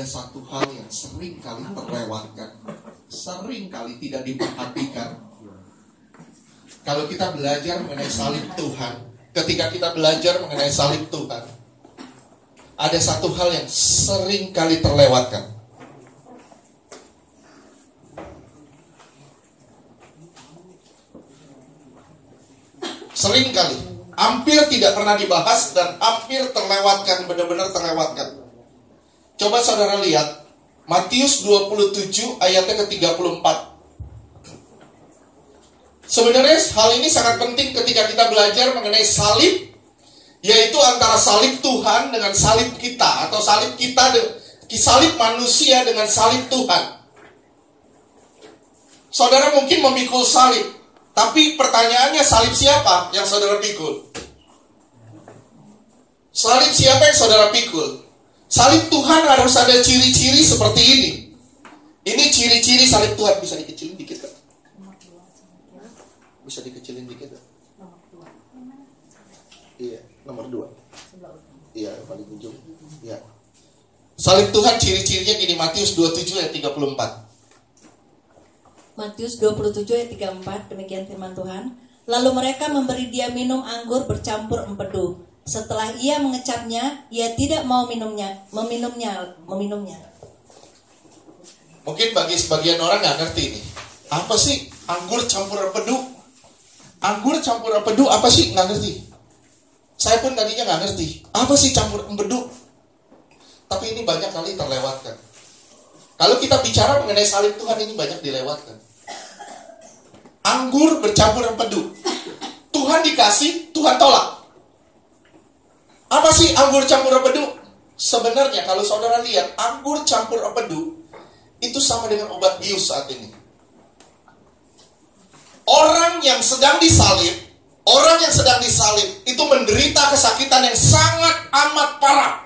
ada satu hal yang sering kali terlewatkan, sering kali tidak diperhatikan. Kalau kita belajar mengenai salib Tuhan, ketika kita belajar mengenai salib Tuhan, ada satu hal yang sering kali terlewatkan. Sering kali, hampir tidak pernah dibahas dan hampir terlewatkan, benar-benar terlewatkan. Coba saudara lihat Matius 27 ayatnya ke-34. Sebenarnya hal ini sangat penting ketika kita belajar mengenai salib, yaitu antara salib Tuhan dengan salib kita, atau salib kita, salib manusia dengan salib Tuhan. Saudara mungkin memikul salib, tapi pertanyaannya salib siapa yang saudara pikul? Salib siapa yang saudara pikul? Salib Tuhan harus ada ciri-ciri seperti ini. Ini ciri-ciri salib Tuhan. Bisa dikecilin dikit kan? Bisa dikecilin dikit kan? Iya, nomor 2. Iya, paling ujung. Iya. Salib Tuhan ciri-cirinya gini, Matius 27 ayat 34. Matius 27 ayat 34, demikian firman Tuhan. Lalu mereka memberi dia minum anggur bercampur empedu. Setelah ia mengecapnya, ia tidak mau meminumnya. Mungkin bagi sebagian orang nggak ngerti ini. Apa sih anggur campur empedu? Anggur campur empedu apa sih? Nggak ngerti. Saya pun tadinya nggak ngerti. Apa sih campur empedu? Tapi ini banyak kali terlewatkan. Kalau kita bicara mengenai salib Tuhan, ini banyak dilewatkan. Anggur bercampur empedu. Tuhan dikasih, Tuhan tolak. Apa sih anggur campur empedu? Sebenarnya kalau saudara lihat, anggur campur empedu itu sama dengan obat bius saat ini. Orang yang sedang disalib itu menderita kesakitan yang sangat amat parah.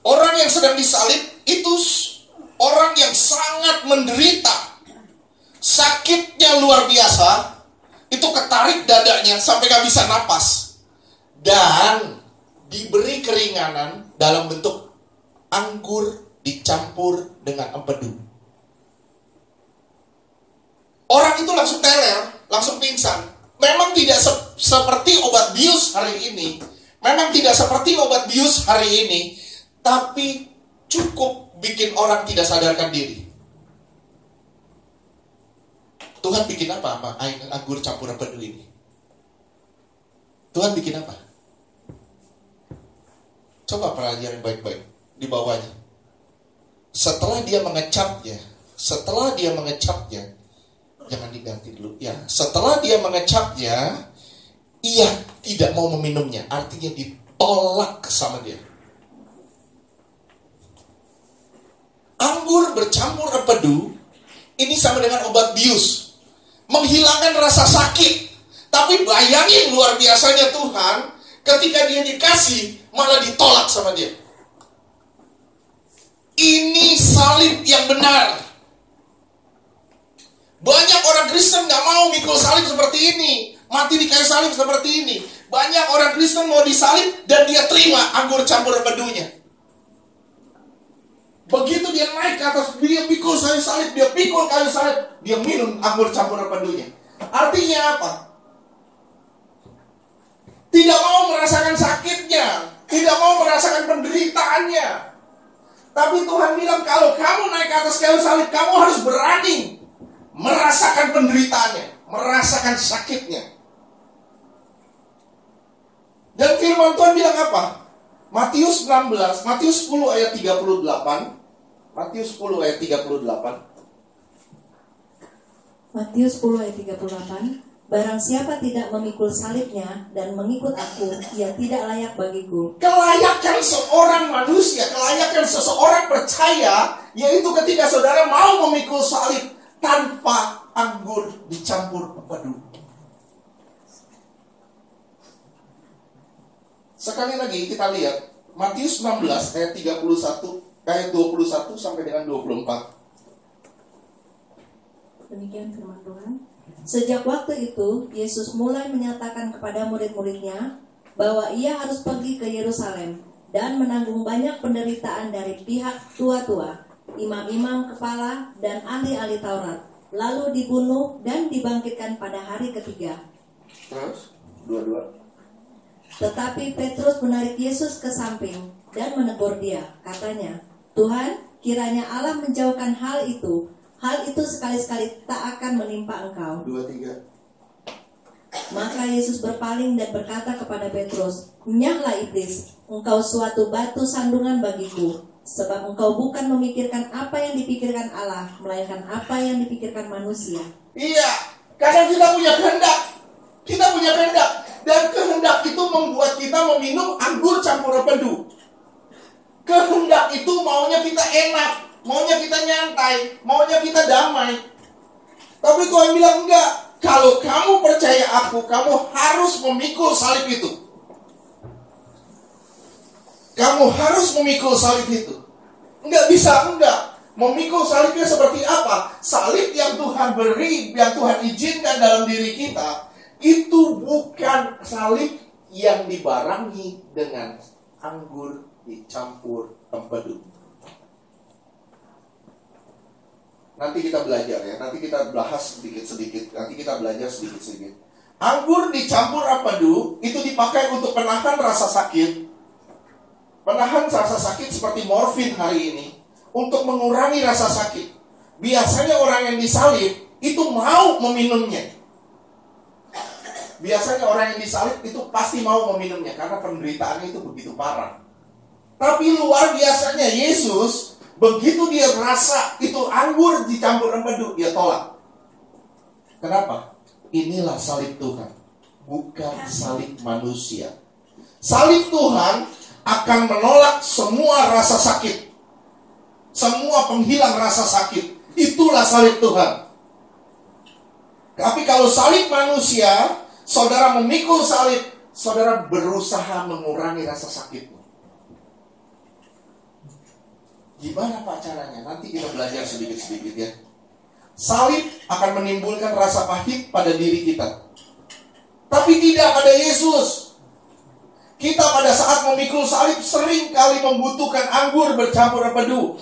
Orang yang sedang disalib itu orang yang sangat menderita. Sakitnya luar biasa. Itu ketarik dadanya sampai gak bisa napas. Dan diberi keringanan dalam bentuk anggur dicampur dengan empedu. Orang itu langsung teler, langsung pingsan. Memang tidak seperti obat bius hari ini. Tapi cukup bikin orang tidak sadarkan diri. Tuhan bikin apa sama anggur campur empedu ini? Tuhan bikin apa? Coba pelajari baik-baik di bawahnya. Setelah dia mengecapnya, jangan diganti dulu. Ya, setelah dia mengecapnya, ia tidak mau meminumnya. Artinya ditolak sama dia. Anggur bercampur empedu ini sama dengan obat bius, menghilangkan rasa sakit. Tapi bayangin luar biasanya Tuhan, ketika dia dikasih malah ditolak sama dia. Ini salib yang benar. Banyak orang Kristen gak mau mikul salib seperti ini, mati di kayu salib seperti ini. Banyak orang Kristen mau disalib dan dia terima anggur campur empedunya. Begitu dia naik ke atas, dia pikul kayu salib, dia minum anggur campur empedunya. Artinya apa? Tidak mau merasakan sakitnya, tidak mau merasakan penderitaannya. Tapi Tuhan bilang, kalau kamu naik ke atas kayu salib, kamu harus berani merasakan penderitaannya, merasakan sakitnya. Dan firman Tuhan bilang apa? Matius 10 ayat 38. Matius 10 ayat 38. Barang siapa tidak memikul salibnya dan mengikut aku, ia tidak layak bagiku. Kelayakan seorang manusia, kelayakan seseorang percaya, yaitu ketika saudara mau memikul salib tanpa anggur dicampur empedu. Sekali lagi kita lihat Matius 16 ayat 21 sampai dengan 24. Demikian firman Tuhan. Sejak waktu itu, Yesus mulai menyatakan kepada murid-muridnya bahwa ia harus pergi ke Yerusalem dan menanggung banyak penderitaan dari pihak tua-tua, imam-imam kepala, dan ahli-ahli Taurat, lalu dibunuh dan dibangkitkan pada hari ketiga. Terus, dua-dua. Tetapi Petrus menarik Yesus ke samping dan menegur dia. Katanya, Tuhan, kiranya Allah menjauhkan hal itu sekali-sekali tak akan menimpa engkau. 2-3. Maka Yesus berpaling dan berkata kepada Petrus, "Enyahlah iblis, engkau suatu batu sandungan bagiku, sebab engkau bukan memikirkan apa yang dipikirkan Allah, melainkan apa yang dipikirkan manusia." Iya, karena kita punya kehendak. Kita punya kehendak. Dan kehendak itu membuat kita meminum anggur campur empedu. Kehendak itu maunya kita enak, maunya kita nyantai, maunya kita damai. Tapi Tuhan bilang enggak. Kalau kamu percaya aku, kamu harus memikul salib itu. Kamu harus memikul salib itu. Enggak bisa, enggak. Memikul salibnya seperti apa? Salib yang Tuhan beri, yang Tuhan izinkan dalam diri kita, itu bukan salib yang dibarengi dengan anggur dicampur empedu. Nanti kita belajar ya, nanti kita bahas sedikit-sedikit, nanti kita belajar sedikit-sedikit. Anggur dicampur empedu itu dipakai untuk menahan rasa sakit. Menahan rasa sakit seperti morfin hari ini, untuk mengurangi rasa sakit. Biasanya orang yang disalib itu mau meminumnya. Biasanya orang yang disalib itu pasti mau meminumnya karena penderitaannya itu begitu parah. Tapi luar biasanya Yesus, begitu dia rasa itu anggur dicampur empedu, dia tolak. Kenapa? Inilah salib Tuhan, bukan salib manusia. Salib Tuhan akan menolak semua rasa sakit, semua penghilang rasa sakit. Itulah salib Tuhan. Tapi kalau salib manusia, saudara memikul salib, saudara berusaha mengurangi rasa sakitmu. Gimana Pak caranya? Nanti kita belajar sedikit-sedikit ya. Salib akan menimbulkan rasa pahit pada diri kita, tapi tidak pada Yesus. Kita pada saat memikul salib sering kali membutuhkan anggur bercampur empedu.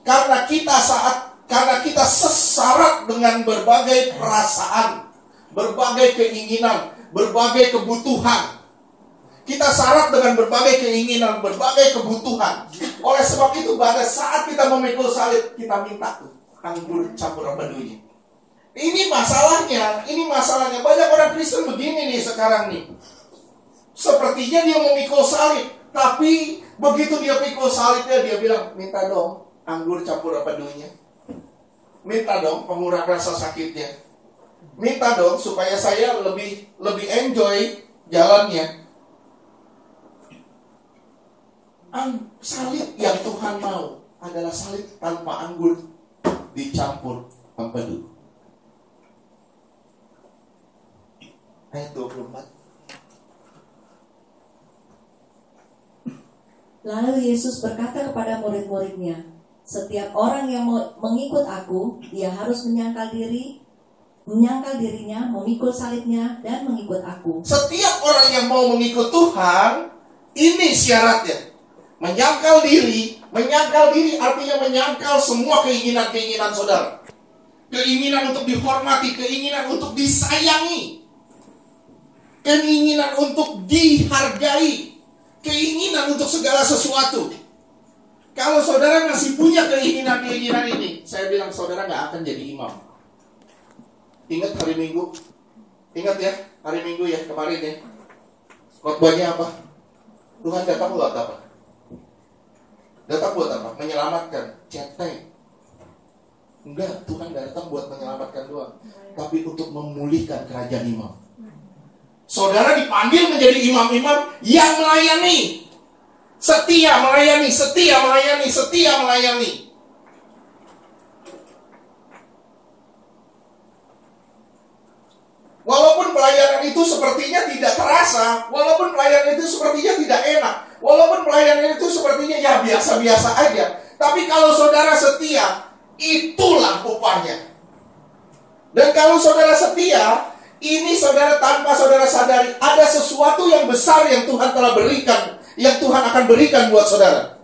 Karena kita sesarat dengan berbagai perasaan, berbagai keinginan, berbagai kebutuhan. Kita syarat dengan berbagai keinginan, berbagai kebutuhan. Oleh sebab itu pada saat kita memikul salib, kita minta tuh anggur campur empedunya. Ini masalahnya. Banyak orang Kristen begini nih sekarang nih. Sepertinya dia memikul salib, tapi begitu dia pikul salibnya, dia bilang, minta dong anggur campur empedunya. Minta dong pengurang rasa sakitnya. Minta dong supaya saya lebih enjoy jalannya. Salib yang Tuhan mau adalah salib tanpa anggur dicampur empedu. Ayat 24. Lalu Yesus berkata kepada murid-muridnya, "Setiap orang yang mengikut aku, dia harus menyangkal dirinya, memikul salibnya, dan mengikut aku." Setiap orang yang mau mengikut Tuhan, ini syaratnya. Menyangkal diri artinya menyangkal semua keinginan-keinginan saudara. Keinginan untuk dihormati, keinginan untuk disayangi, keinginan untuk dihargai, keinginan untuk segala sesuatu. Kalau saudara masih punya keinginan-keinginan ini, saya bilang saudara gak akan jadi imam. Ingat hari Minggu? Ingat ya, hari Minggu ya, kemarin ya. Khotbahnya apa? Tuhan datang buat apa? Datang buat apa? Menyelamatkan. Cetek. Enggak, Tuhan datang buat menyelamatkan doang, tapi untuk memulihkan kerajaan imam. Saudara dipanggil menjadi imam-imam yang melayani. Setia melayani. Walaupun pelayanan itu sepertinya tidak terasa, walaupun pelayanan itu sepertinya tidak enak, walaupun pelayanan itu sepertinya ya biasa-biasa aja, tapi kalau saudara setia, itulah upahnya. Dan kalau saudara setia, ini saudara tanpa saudara sadari, ada sesuatu yang besar yang Tuhan telah berikan, yang Tuhan akan berikan buat saudara.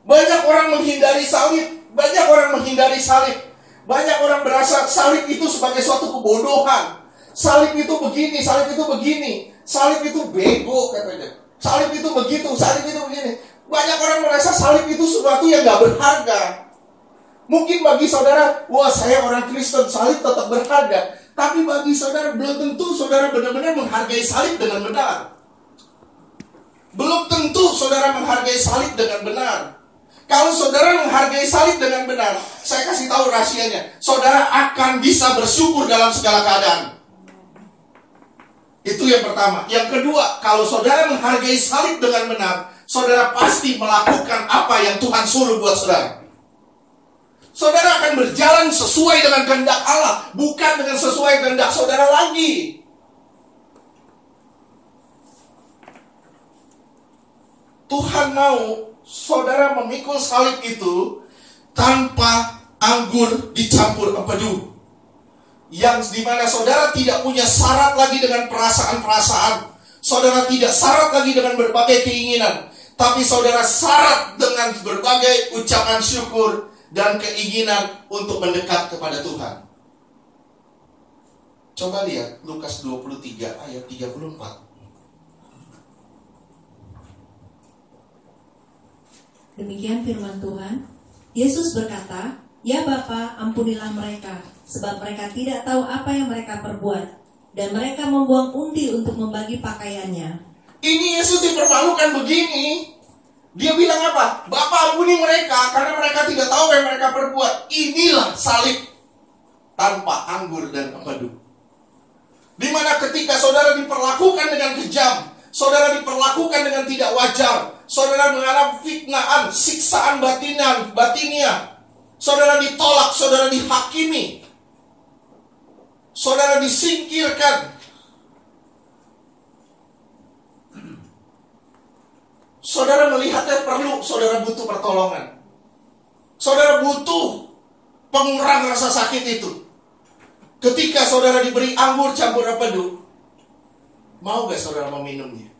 Banyak orang menghindari salib. Banyak orang menghindari salib. Banyak orang berasa salib itu sebagai suatu kebodohan. Salib itu begini, salib itu begini. Salib itu bego katanya. Salib itu begitu, salib itu begini. Banyak orang merasa salib itu sesuatu yang gak berharga. Mungkin bagi saudara, wah saya orang Kristen, salib tetap berharga. Tapi bagi saudara, belum tentu saudara benar-benar menghargai salib dengan benar. Belum tentu saudara menghargai salib dengan benar. Kalau saudara menghargai salib dengan benar, saya kasih tahu rahasianya. Saudara akan bisa bersyukur dalam segala keadaan. Itu yang pertama. Yang kedua, kalau saudara menghargai salib dengan benar, saudara pasti melakukan apa yang Tuhan suruh buat saudara. Saudara akan berjalan sesuai dengan kehendak Allah, bukan dengan sesuai kehendak saudara lagi. Tuhan mau saudara memikul salib itu tanpa anggur dicampur empedu. Yang dimana saudara tidak punya syarat lagi dengan perasaan-perasaan. Saudara tidak syarat lagi dengan berbagai keinginan. Tapi saudara syarat dengan berbagai ucapan syukur dan keinginan untuk mendekat kepada Tuhan. Coba lihat Lukas 23 ayat 34. Demikian firman Tuhan. Yesus berkata, "Ya Bapa, ampunilah mereka, sebab mereka tidak tahu apa yang mereka perbuat." Dan mereka membuang undi untuk membagi pakaiannya. Ini Yesus dipermalukan begini. Dia bilang apa? Bapa, ampuni mereka, karena mereka tidak tahu apa yang mereka perbuat. Inilah salib tanpa anggur dan empedu. Dimana ketika saudara diperlakukan dengan kejam, saudara diperlakukan dengan tidak wajar, saudara mengalami fitnaan, siksaan batinia, saudara ditolak, saudara dihakimi, saudara disingkirkan, saudara melihatnya perlu, saudara butuh pertolongan, saudara butuh pengurang rasa sakit itu. Ketika saudara diberi anggur campur empedu, mau gak saudara meminumnya?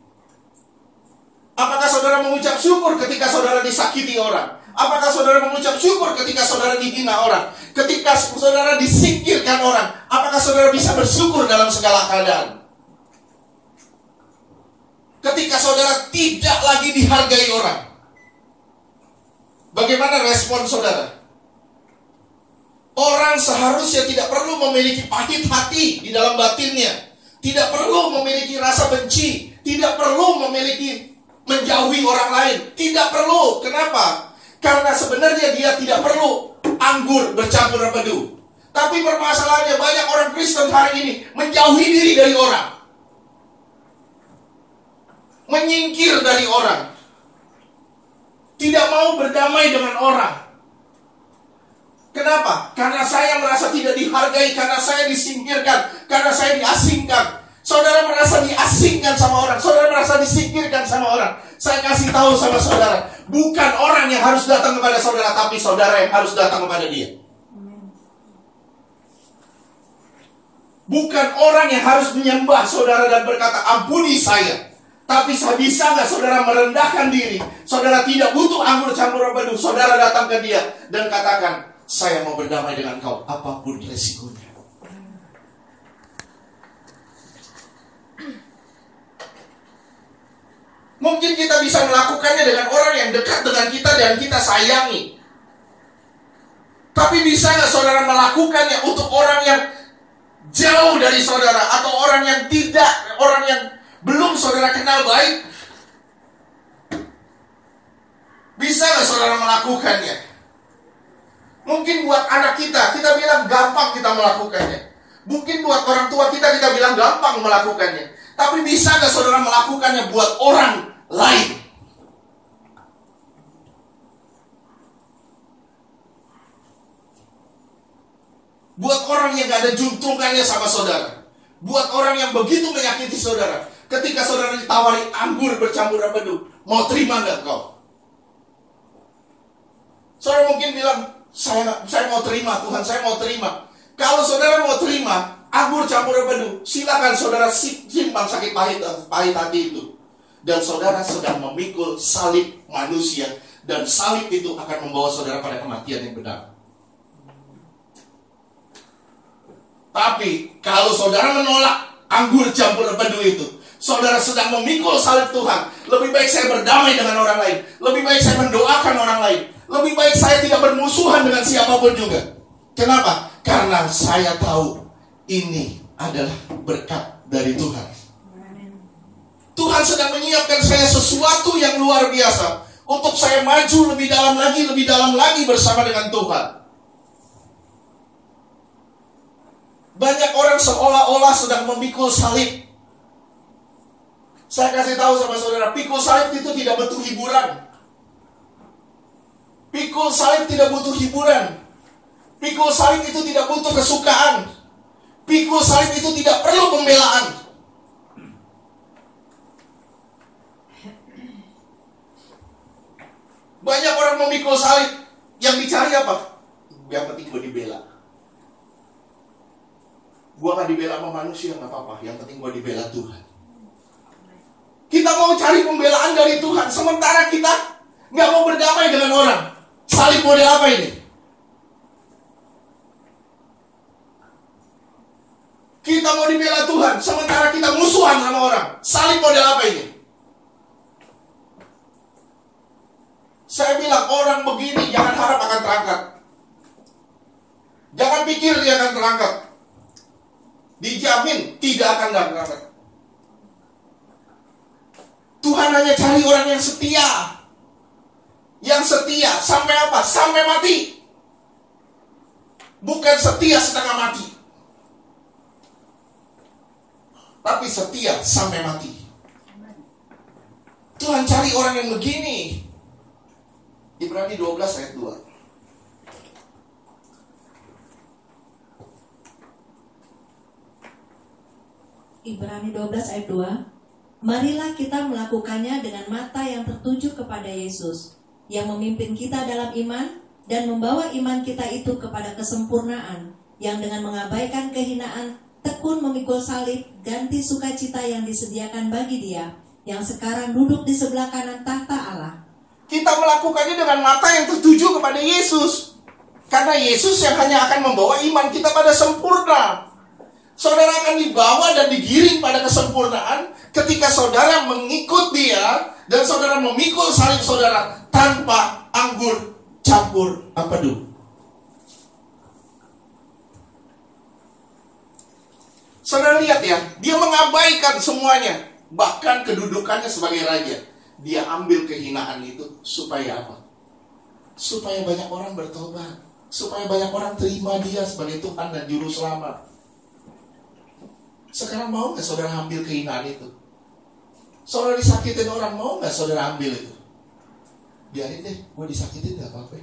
Apakah saudara mengucap syukur ketika saudara disakiti orang? Apakah saudara mengucap syukur ketika saudara dihina orang? Ketika saudara disingkirkan orang, apakah saudara bisa bersyukur dalam segala keadaan? Ketika saudara tidak lagi dihargai orang, bagaimana respon saudara? Orang seharusnya tidak perlu memiliki pahit hati di dalam batinnya, tidak perlu memiliki rasa benci, tidak perlu memiliki menjauhi orang lain, tidak perlu. Kenapa? Karena sebenarnya dia tidak perlu anggur bercampur empedu. Tapi permasalahannya banyak orang Kristen hari ini menjauhi diri dari orang, menyingkir dari orang, tidak mau berdamai dengan orang. Kenapa? Karena saya merasa tidak dihargai, karena saya disingkirkan, karena saya diasingkan. Saudara merasa diasingkan sama orang, saudara merasa disingkirkan sama orang. Saya kasih tahu sama saudara, bukan orang yang harus datang kepada saudara, tapi saudara yang harus datang kepada dia. Bukan orang yang harus menyembah saudara dan berkata, ampuni saya. Tapi bisa nggak saudara merendahkan diri? Saudara tidak butuh anggur campur empedu. Saudara datang ke dia dan katakan, saya mau berdamai dengan kau, apapun resikonya. Mungkin kita bisa melakukannya dengan orang yang dekat dengan kita dan kita sayangi. Tapi bisa nggak saudara melakukannya untuk orang yang jauh dari saudara, atau orang yang belum saudara kenal baik? Bisa nggak saudara melakukannya? Mungkin buat anak kita bilang gampang kita melakukannya. Mungkin buat orang tua kita bilang gampang melakukannya. Tapi bisa nggak saudara melakukannya buat orang lain? Buat orang yang gak ada juntrungannya sama saudara, buat orang yang begitu menyakiti saudara. Ketika saudara ditawari anggur bercampur empedu, mau terima gak kau? Saudara mungkin bilang, saya mau terima Tuhan, saya mau terima. Kalau saudara mau terima, Anggur campur pedu. Silakan saudara simpan sakit pahit hati itu. Dan saudara sedang memikul salib manusia. Dan salib itu akan membawa saudara pada kematian yang benar. Tapi kalau saudara menolak anggur campur pedu itu, saudara sedang memikul salib Tuhan. Lebih baik saya berdamai dengan orang lain. Lebih baik saya mendoakan orang lain. Lebih baik saya tidak bermusuhan dengan siapapun juga. Kenapa? Karena saya tahu ini adalah berkat dari Tuhan. Tuhan sedang menyiapkan saya sesuatu yang luar biasa untuk saya maju lebih dalam lagi bersama dengan Tuhan. Banyak orang seolah-olah sedang memikul salib. Saya kasih tahu sama saudara, pikul salib itu tidak butuh hiburan. Pikul salib tidak butuh hiburan. Pikul salib itu tidak butuh kesukaan. Pikul salib itu tidak perlu pembelaan. Banyak orang memikul salib. Yang dicari apa? Yang penting gue dibela. Gue gak dibela sama manusia, gak apa-apa. Yang penting gue dibela Tuhan. Kita mau cari pembelaan dari Tuhan, sementara kita gak mau berdamai dengan orang. Salib model apa ini? Kita mau dibela Tuhan, sementara kita musuhan sama orang. Salib model apa ini? Saya bilang orang begini jangan harap akan terangkat. Jangan pikir dia akan terangkat. Dijamin tidak akan terangkat. Tuhan hanya cari orang yang setia. Yang setia sampai apa? Sampai mati. Bukan setia setengah mati, tapi setia sampai mati. Tuhan cari orang yang begini. Ibrani 12 ayat 2. Ibrani 12 ayat 2. Marilah kita melakukannya dengan mata yang tertuju kepada Yesus, yang memimpin kita dalam iman dan membawa iman kita itu kepada kesempurnaan, yang dengan mengabaikan kehinaan tekun memikul salib, ganti sukacita yang disediakan bagi Dia yang sekarang duduk di sebelah kanan tahta Allah. Kita melakukannya dengan mata yang tertuju kepada Yesus, karena Yesus yang hanya akan membawa iman kita pada sempurna. Saudara akan dibawa dan digiring pada kesempurnaan ketika saudara mengikut Dia dan saudara memikul salib saudara tanpa anggur campur pedu. Saudara lihat ya, dia mengabaikan semuanya, bahkan kedudukannya sebagai raja. Dia ambil kehinaan itu supaya apa? Supaya banyak orang bertobat, supaya banyak orang terima Dia sebagai Tuhan dan Juru Selamat. Sekarang mau gak saudara ambil kehinaan itu? Saudara disakitin orang, mau gak saudara ambil itu? Biarin deh, gue disakitin gak apa-apa.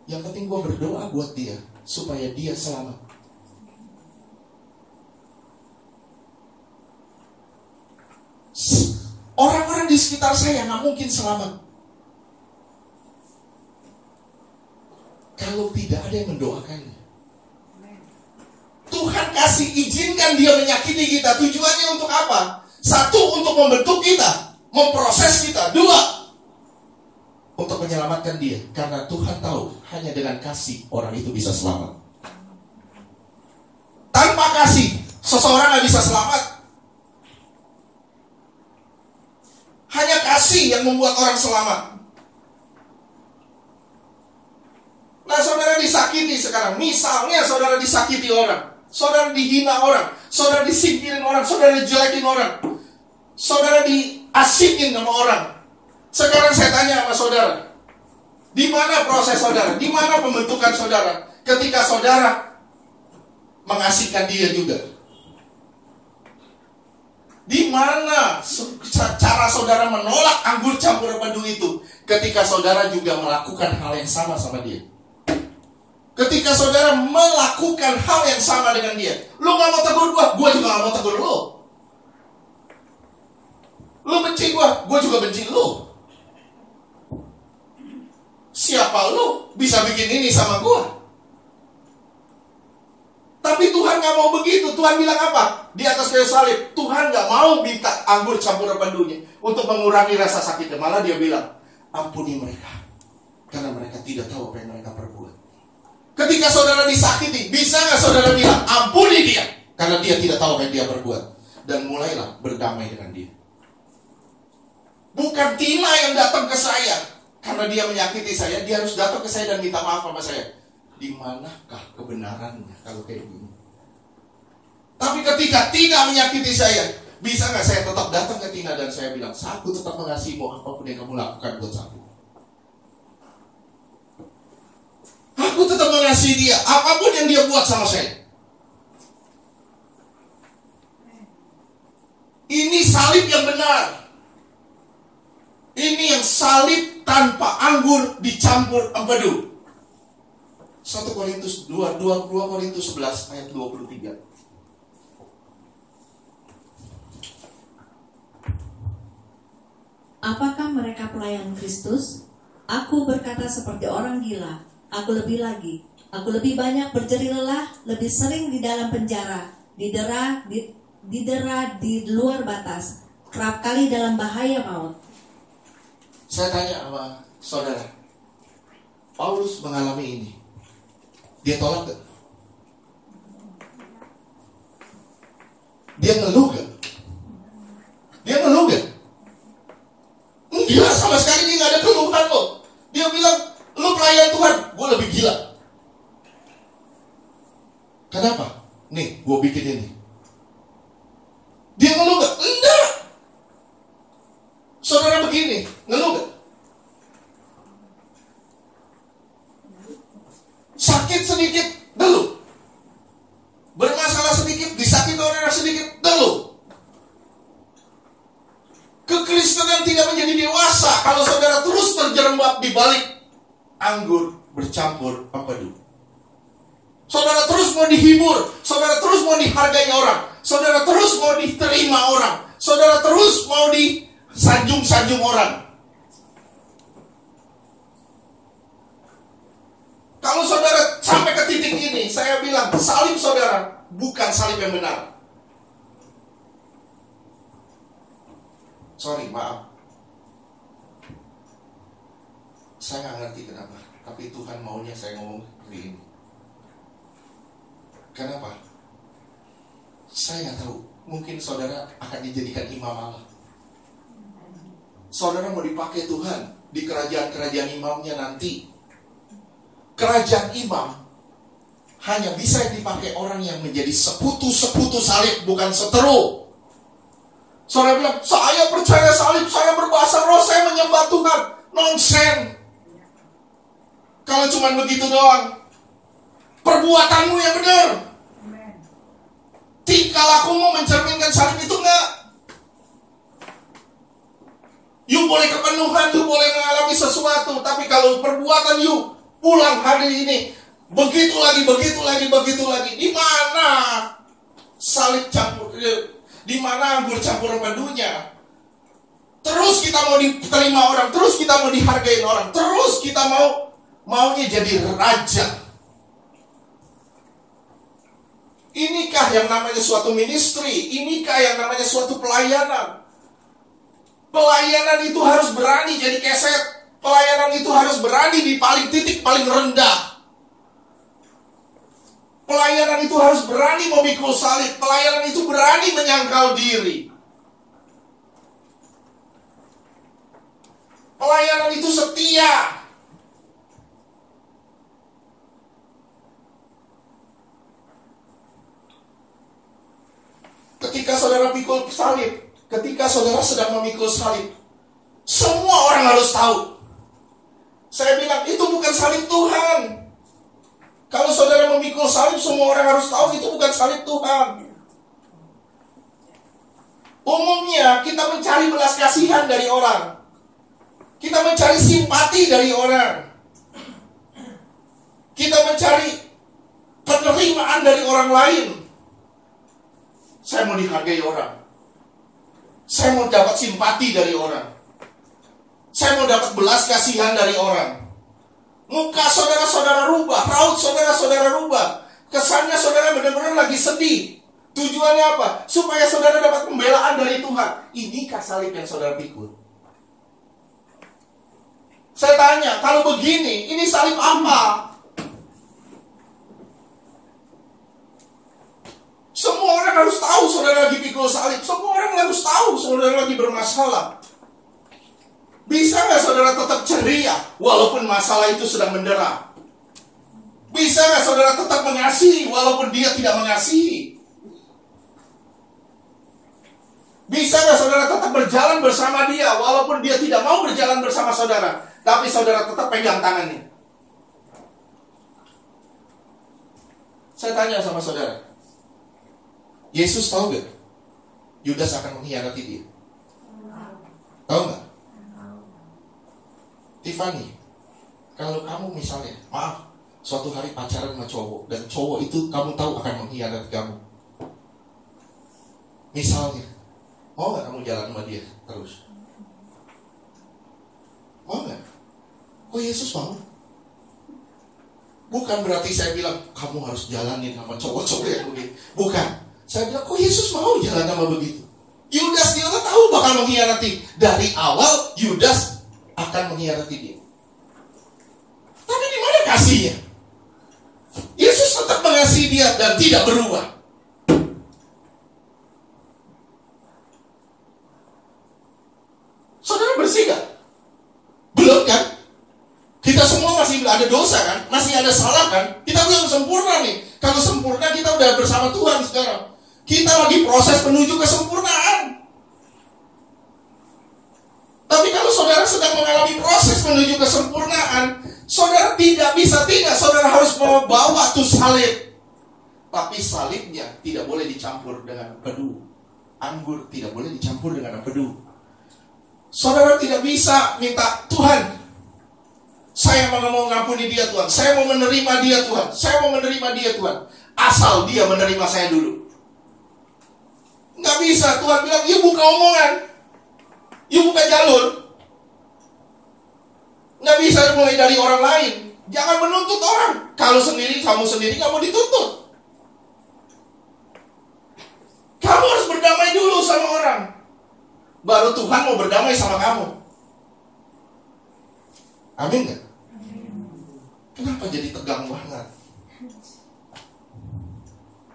Yang penting gue berdoa buat dia supaya dia selamat. Orang-orang di sekitar saya gak mungkin selamat kalau tidak ada yang mendoakannya. Tuhan kasih izinkan dia menyakiti kita. Tujuannya untuk apa? Satu, untuk membentuk kita, memproses kita. Dua, untuk menyelamatkan dia. Karena Tuhan tahu hanya dengan kasih orang itu bisa selamat. Tanpa kasih seseorang gak bisa selamat. Hanya kasih yang membuat orang selamat. Nah, saudara disakiti sekarang. Misalnya saudara disakiti orang, saudara dihina orang, saudara disingkirin orang, saudara dijelekin orang, saudara diasikin sama orang. Sekarang saya tanya sama saudara, di mana proses saudara? Di mana pembentukan saudara? Ketika saudara mengasihkan dia juga. Di mana cara saudara menolak anggur campur pedu itu? Ketika saudara juga melakukan hal yang sama sama dia. Ketika saudara melakukan hal yang sama dengan dia. Lu gak mau tegur gue juga gak mau tegur lu. Lu benci gue juga benci lu. Siapa lu bisa bikin ini sama gue? Tapi Tuhan gak mau begitu. Tuhan bilang apa? Di atas kayu salib, Tuhan gak mau minta anggur campur pedunya untuk mengurangi rasa sakitnya. Malah dia bilang, ampuni mereka, karena mereka tidak tahu apa yang mereka perbuat. Ketika saudara disakiti, bisa gak saudara bilang, ampuni dia, karena dia tidak tahu apa yang dia perbuat. Dan mulailah berdamai dengan dia. Bukan Tina yang datang ke saya karena dia menyakiti saya, dia harus datang ke saya dan minta maaf sama saya. Di manakah kebenarannya kalau kayak gini? Tapi ketika Tina menyakiti saya, bisa nggak saya tetap datang ke Tina dan saya bilang, aku tetap mengasihimu apapun yang kamu lakukan buat aku. Aku tetap mengasihi dia apapun yang dia buat sama saya. Ini salib yang benar. Ini yang salib tanpa anggur dicampur empedu. 1 Korintus 2 Korintus 11 ayat 23. Apakah mereka pelayan Kristus? Aku berkata seperti orang gila. Aku lebih lagi. Aku lebih banyak berjerih lelah, lebih sering di dalam penjara, didera di luar batas, kerap kali dalam bahaya maut. Saya tanya sama saudara, Paulus mengalami ini, dia tolak gak? Dia ngeluh gak? Dia ngeluh gak? Enggak, sama sekali dia gak ada keluhan kok. Dia bilang, lu pelayan Tuhan, gue lebih gila. Kenapa? Nih, gue bikin ini. Dia ngeluh gak? Enggak. Saudara begini, ngeluh gak? Sakit sedikit, ngeluh. Bermasalah sedikit, disakiti orang sedikit, ngeluh. Kekristenan tidak menjadi dewasa kalau saudara terus terjerembab di balik anggur bercampur empedu. Saudara terus mau dihibur, saudara terus mau dihargai orang, saudara terus mau diterima orang, saudara terus mau disanjung-sanjung orang. Kalau saudara sampai ke titik ini, saya bilang salib saudara bukan salib yang benar. Sorry, maaf. Saya nggak ngerti kenapa, tapi Tuhan maunya saya ngomong seperti ini. Kenapa? Saya nggak tahu. Mungkin saudara akan dijadikan imam Allah. Saudara mau dipakai Tuhan di kerajaan-kerajaan imamnya nanti. Kerajaan imam hanya bisa dipakai orang yang menjadi sekutu-sekutu salib, bukan seteru. Saudara bilang, saya percaya salib, saya berbahasa roh, saya menyembah Tuhan. Nonsen. Kalau cuma begitu doang, perbuatanmu yang benar. Tingkah lakumu mencerminkan salib itu enggak. You boleh kepenuhan, you boleh mengalami sesuatu, tapi kalau perbuatan you pulang hari ini begitu lagi. Di mana salib campur, di mana anggur campur empedunya? Terus kita mau diterima orang, terus kita mau dihargai orang, terus kita maunya jadi raja. Inikah yang namanya suatu ministry? Inikah yang namanya suatu pelayanan? Pelayanan itu harus berani jadi keset. Pelayanan itu harus berani di paling titik paling rendah. Pelayanan itu harus berani memikul salib. Pelayanan itu berani menyangkal diri. Pelayanan itu setia. Ketika saudara pikul salib, ketika saudara sedang memikul salib, semua orang harus tahu. Saya bilang, itu bukan salib Tuhan. Kalau saudara memikul salib, semua orang harus tahu itu bukan salib Tuhan. Umumnya kita mencari belas kasihan dari orang. Kita mencari simpati dari orang. Kita mencari penerimaan dari orang lain. Saya mau dihargai orang. Saya mau dapat simpati dari orang. Saya mau dapat belas kasihan dari orang. Muka saudara-saudara rubah, raut saudara-saudara rubah. Kesannya saudara benar-benar lagi sedih. Tujuannya apa? Supaya saudara dapat pembelaan dari Tuhan. Inikah salib yang saudara pikul? Saya tanya, kalau begini, ini salib apa? Semua orang harus tahu saudara lagi pikul salib. Semua orang harus tahu saudara lagi bermasalah. Bisa nggak saudara tetap ceria walaupun masalah itu sedang mendera? Bisa nggak saudara tetap mengasihi walaupun dia tidak mengasihi? Bisa nggak saudara tetap berjalan bersama dia walaupun dia tidak mau berjalan bersama saudara, tapi saudara tetap pegang tangannya? Saya tanya sama saudara, Yesus tahu gak Yudas akan mengkhianati dia? Tahu gak? Tiffany, kalau kamu misalnya, maaf, suatu hari pacaran sama cowok, dan cowok itu kamu tahu akan mengkhianati kamu, misalnya, mau gak kamu jalan sama dia terus? Mau gak? Kok Yesus mau? Bukan berarti saya bilang kamu harus jalanin sama cowok-cowok yang begitu. Bukan. Saya bilang kok Yesus mau jalan sama begitu? Yudas dia tahu bakal mengkhianati. Dari awal Yudas akan mengkhianati dia. Tapi di mana kasihnya? Yesus tetap mengasihi dia dan tidak berubah. Saudara bersih gak? Belum kan? Kita semua masih ada dosa kan? Masih ada salah kan? Kita belum sempurna nih. Kalau sempurna kita udah bersama Tuhan sekarang. Kita lagi proses menuju kesempurnaan. Tapi kalau saudara sedang mengalami proses menuju kesempurnaan, saudara tidak bisa tidak. Saudara harus membawa tuh salib. Tapi salibnya tidak boleh dicampur dengan empedu. Anggur tidak boleh dicampur dengan empedu. Saudara tidak bisa minta, Tuhan, saya mau mengampuni dia Tuhan, saya mau menerima dia Tuhan, saya mau menerima dia Tuhan, asal dia menerima saya dulu. Nggak bisa. Tuhan bilang, you buka omongan, you buka jalur. Nggak bisa mulai dari orang lain. Jangan menuntut orang. Kalau sendiri, kamu sendiri nggak mau dituntut. Kamu harus berdamai dulu sama orang, baru Tuhan mau berdamai sama kamu. Amin gak? Kenapa jadi tegang banget?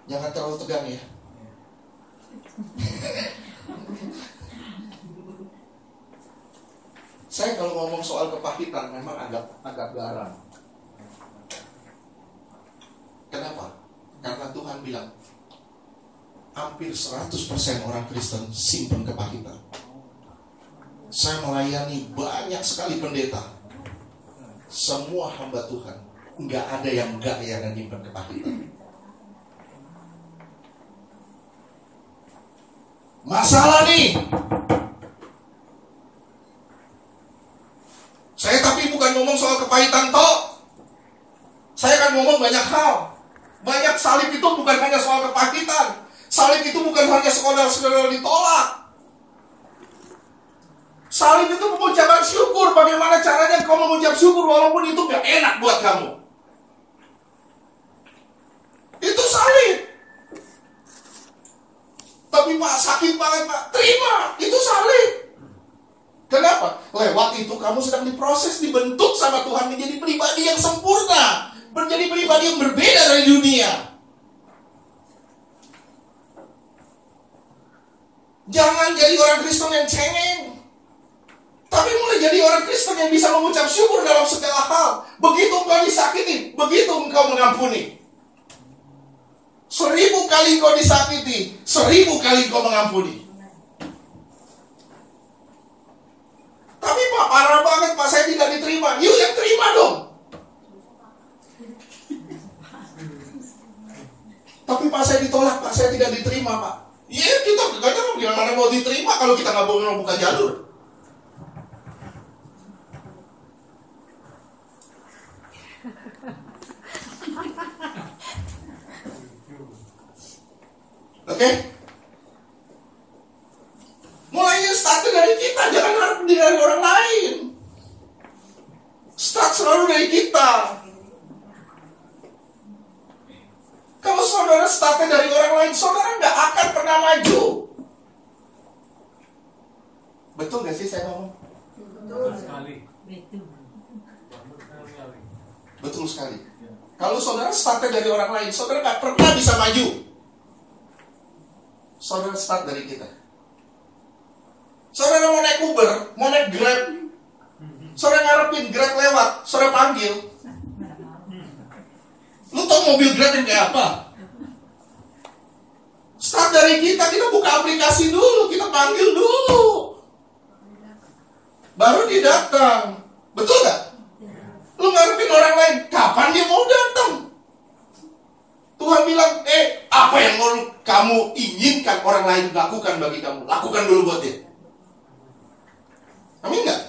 Jangan terlalu tegang ya. Saya kalau ngomong soal kepahitan memang agak garang. Kenapa? Karena Tuhan bilang hampir 100% orang Kristen simpen kepahitan. Saya melayani banyak sekali pendeta, semua hamba Tuhan, nggak ada yang nggak yang nyimpen kepahitan. Masalah nih. Saya tapi bukan ngomong soal kepahitan toh. Saya akan ngomong banyak hal. Banyak salib itu bukan hanya soal kepahitan. Salib itu bukan hanya saudara-saudara ditolak. Salib itu pengucapan syukur. Bagaimana caranya kau mengucap syukur walaupun itu gak enak buat kamu? Itu salib. Tapi Pak, sakit banget Pak. Terima, itu salib. Kenapa? Lewat itu kamu sedang diproses, dibentuk sama Tuhan menjadi pribadi yang sempurna, menjadi pribadi yang berbeda dari dunia. Jangan jadi orang Kristen yang cengeng, tapi mulai jadi orang Kristen yang bisa mengucap syukur dalam segala hal. Begitu engkau disakiti, begitu engkau mengampuni. 1000 kali engkau disakiti, 1000 kali engkau mengampuni. Tapi Pak, parah banget Pak, saya tidak diterima. Yuk yang terima dong. Tapi Pak, saya ditolak Pak, saya tidak diterima Pak. Iya, kita kadang gimana mau diterima kalau kita nggak mau buka jalur. Oke? Mulainya start dari kita, jangan harap dari orang lain. Start selalu dari kita. Kalau saudara startnya dari orang orang lain, saudara nggak akan pernah maju. Betul gak sih saya ngomong? Betul sekali. Betul sekali. Kalau saudara startnya dari orang lain, saudara nggak pernah bisa maju. Saudara start dari kita. Saudara mau naik Uber, mau naik Grab, saudara ngarepin Grab lewat, saudara panggil. Lu tau mobil Grab yang kayak apa? Start dari kita buka aplikasi dulu, kita panggil dulu, baru dia datang. Betul gak? Lu ngarepin orang lain, kapan dia mau datang? Tuhan bilang, apa yang mau kamu inginkan orang lain lakukan bagi kamu, lakukan dulu buat dia. Amin gak?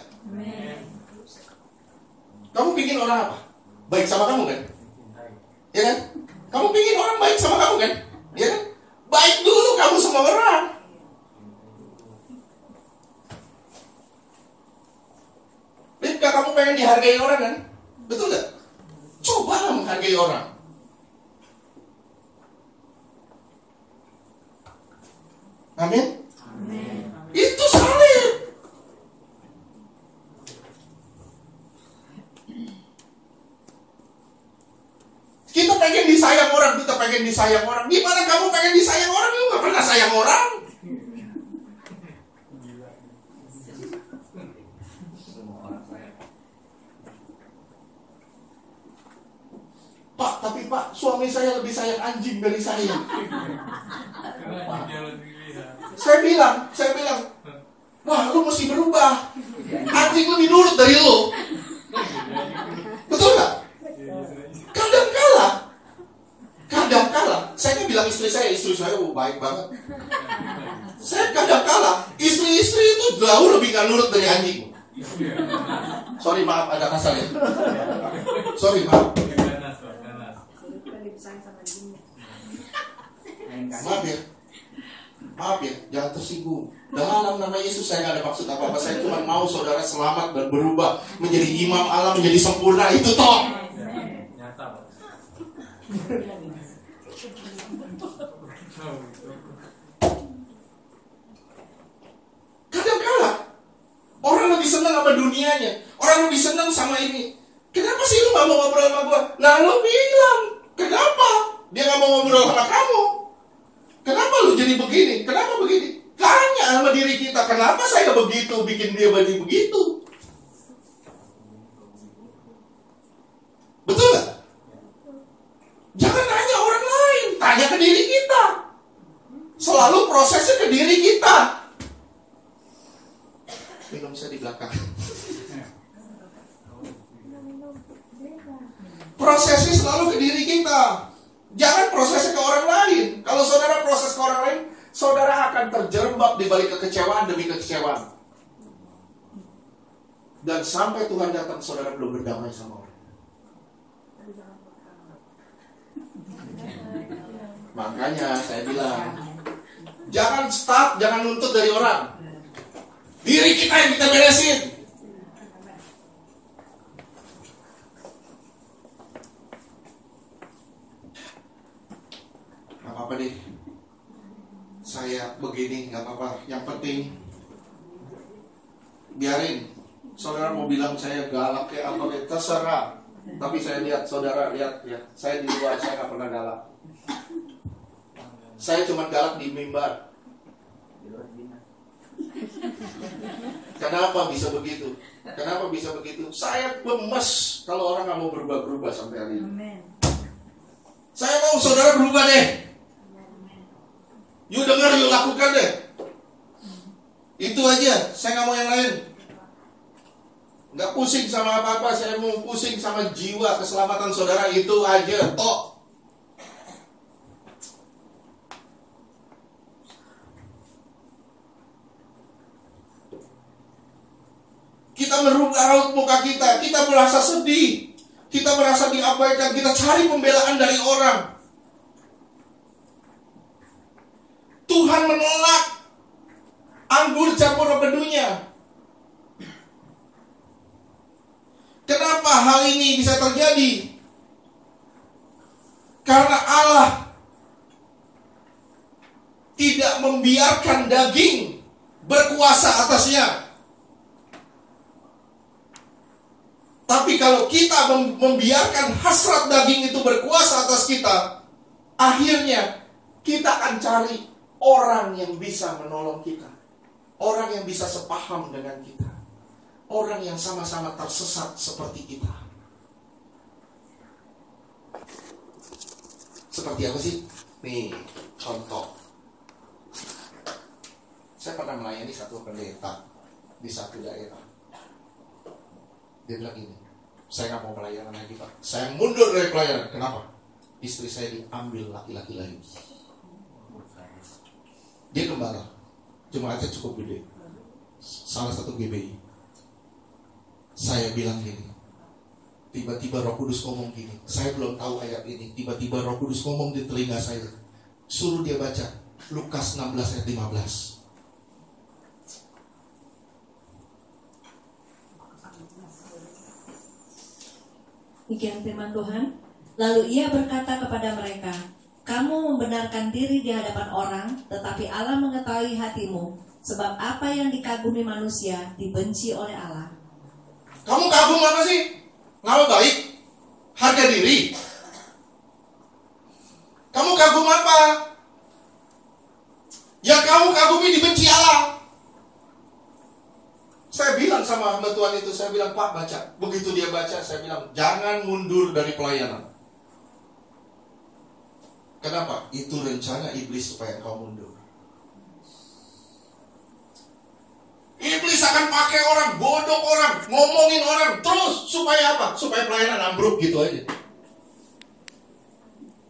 Kamu pingin orang apa? Baik sama kamu kan? Ya kan? Kamu pingin orang baik sama kamu kan? Ya kan? Baik dulu kamu sama orang. Ripka, kamu pengen dihargai orang kan? Betul gak? Cobalah menghargai orang. Amin? Itu salib. Kita pengen disayang orang, Gimana kamu pengen disayang orang? Lu gak pernah sayang orang. Pak, tapi Pak, suami saya lebih sayang anjing dari saya. Saya bilang, wah, lu mesti berubah. Anjing lebih nurut dari lu. Betul gak? Kadang-kala, saya bilang istri saya baik banget. Saya kadang-kala, istri-istri itu jauh lebih gak nurut dari anjing. Sorry, maaf, ada kasar ya. Sorry, maaf. Maaf ya, jangan tersinggung. Dalam nama Yesus saya gak ada maksud apa-apa. Saya cuma mau saudara selamat dan berubah menjadi imam Allah, menjadi sempurna. Itu toh. Kadang-kala orang lebih senang sama dunianya, orang lebih senang sama ini. Kenapa sih lu gak mau ngobrol sama gua? Nah, lu bilang, kenapa dia gak mau ngobrol sama kamu? Kenapa lu jadi begini? Kenapa begini? Tanya sama diri kita, kenapa saya begitu, bikin dia begitu? Betul gak? Jangan tanya orang lain, tanya ke diri kita. Selalu prosesnya ke diri kita. Minum saya di belakang. Prosesnya selalu ke diri kita. Jangan prosesnya ke orang lain. Kalau saudara proses ke orang lain, saudara akan terjerembab di balik kekecewaan demi kekecewaan. Dan sampai Tuhan datang, saudara belum berdamai sama orang. Makanya saya bilang, jangan start, jangan nuntut dari orang. Diri kita yang kita beresin. Gak apa-apa deh, saya begini, gak apa-apa. Yang penting biarin. Saudara mau bilang saya galak kayak apa, terserah. Tapi saya lihat, saudara lihat ya, saya di luar, saya gak pernah galak. Saya cuma galak di mimbar. Kenapa bisa begitu? Kenapa bisa begitu? Saya lemes kalau orang gak mau berubah-berubah sampai hari ini. Saya mau saudara berubah deh. You dengar, you lakukan deh. Itu aja, saya gak mau yang lain. Gak pusing sama apa-apa, saya mau pusing sama jiwa, keselamatan saudara, itu aja, toh. Kita merubah raut muka kita merasa sedih, kita merasa diabaikan, kita cari pembelaan dari orang. Tuhan menolak anggur campur empedunya. Kenapa hal ini bisa terjadi? Karena Allah tidak membiarkan daging berkuasa atasnya. Tapi kalau kita membiarkan hasrat daging itu berkuasa atas kita, akhirnya kita akan cari orang yang bisa menolong kita, orang yang bisa sepaham dengan kita, orang yang sama-sama tersesat seperti kita. Seperti apa sih? Nih, contoh. Saya pernah melayani satu pendeta di satu daerah. Dia bilang gini, saya nggak mau pelayanan lagi Pak, saya mundur dari pelayanan. Kenapa? Istri saya diambil laki-laki lain. Dia gembala, jemaatnya cukup gede, salah satu GBI. Saya bilang gini, tiba-tiba Roh Kudus ngomong gini, saya belum tahu ayat ini, tiba-tiba Roh Kudus ngomong di telinga saya, suruh dia baca Lukas 16 ayat 15. Demikian firman Tuhan. Lalu ia berkata kepada mereka, kamu membenarkan diri di hadapan orang, tetapi Allah mengetahui hatimu, sebab apa yang dikagumi manusia dibenci oleh Allah. Kamu kagum apa sih? Nama baik? Harga diri? Kamu kagum apa? Yang kamu kagumi dibenci Allah. Saya bilang sama hamba Tuhan itu, saya bilang, Pak baca. Begitu dia baca, saya bilang, jangan mundur dari pelayanan. Kenapa? Itu rencana iblis supaya engkau mundur. Iblis akan pakai orang, godok orang, ngomongin orang terus supaya apa? Supaya pelayanan ambruk gitu aja.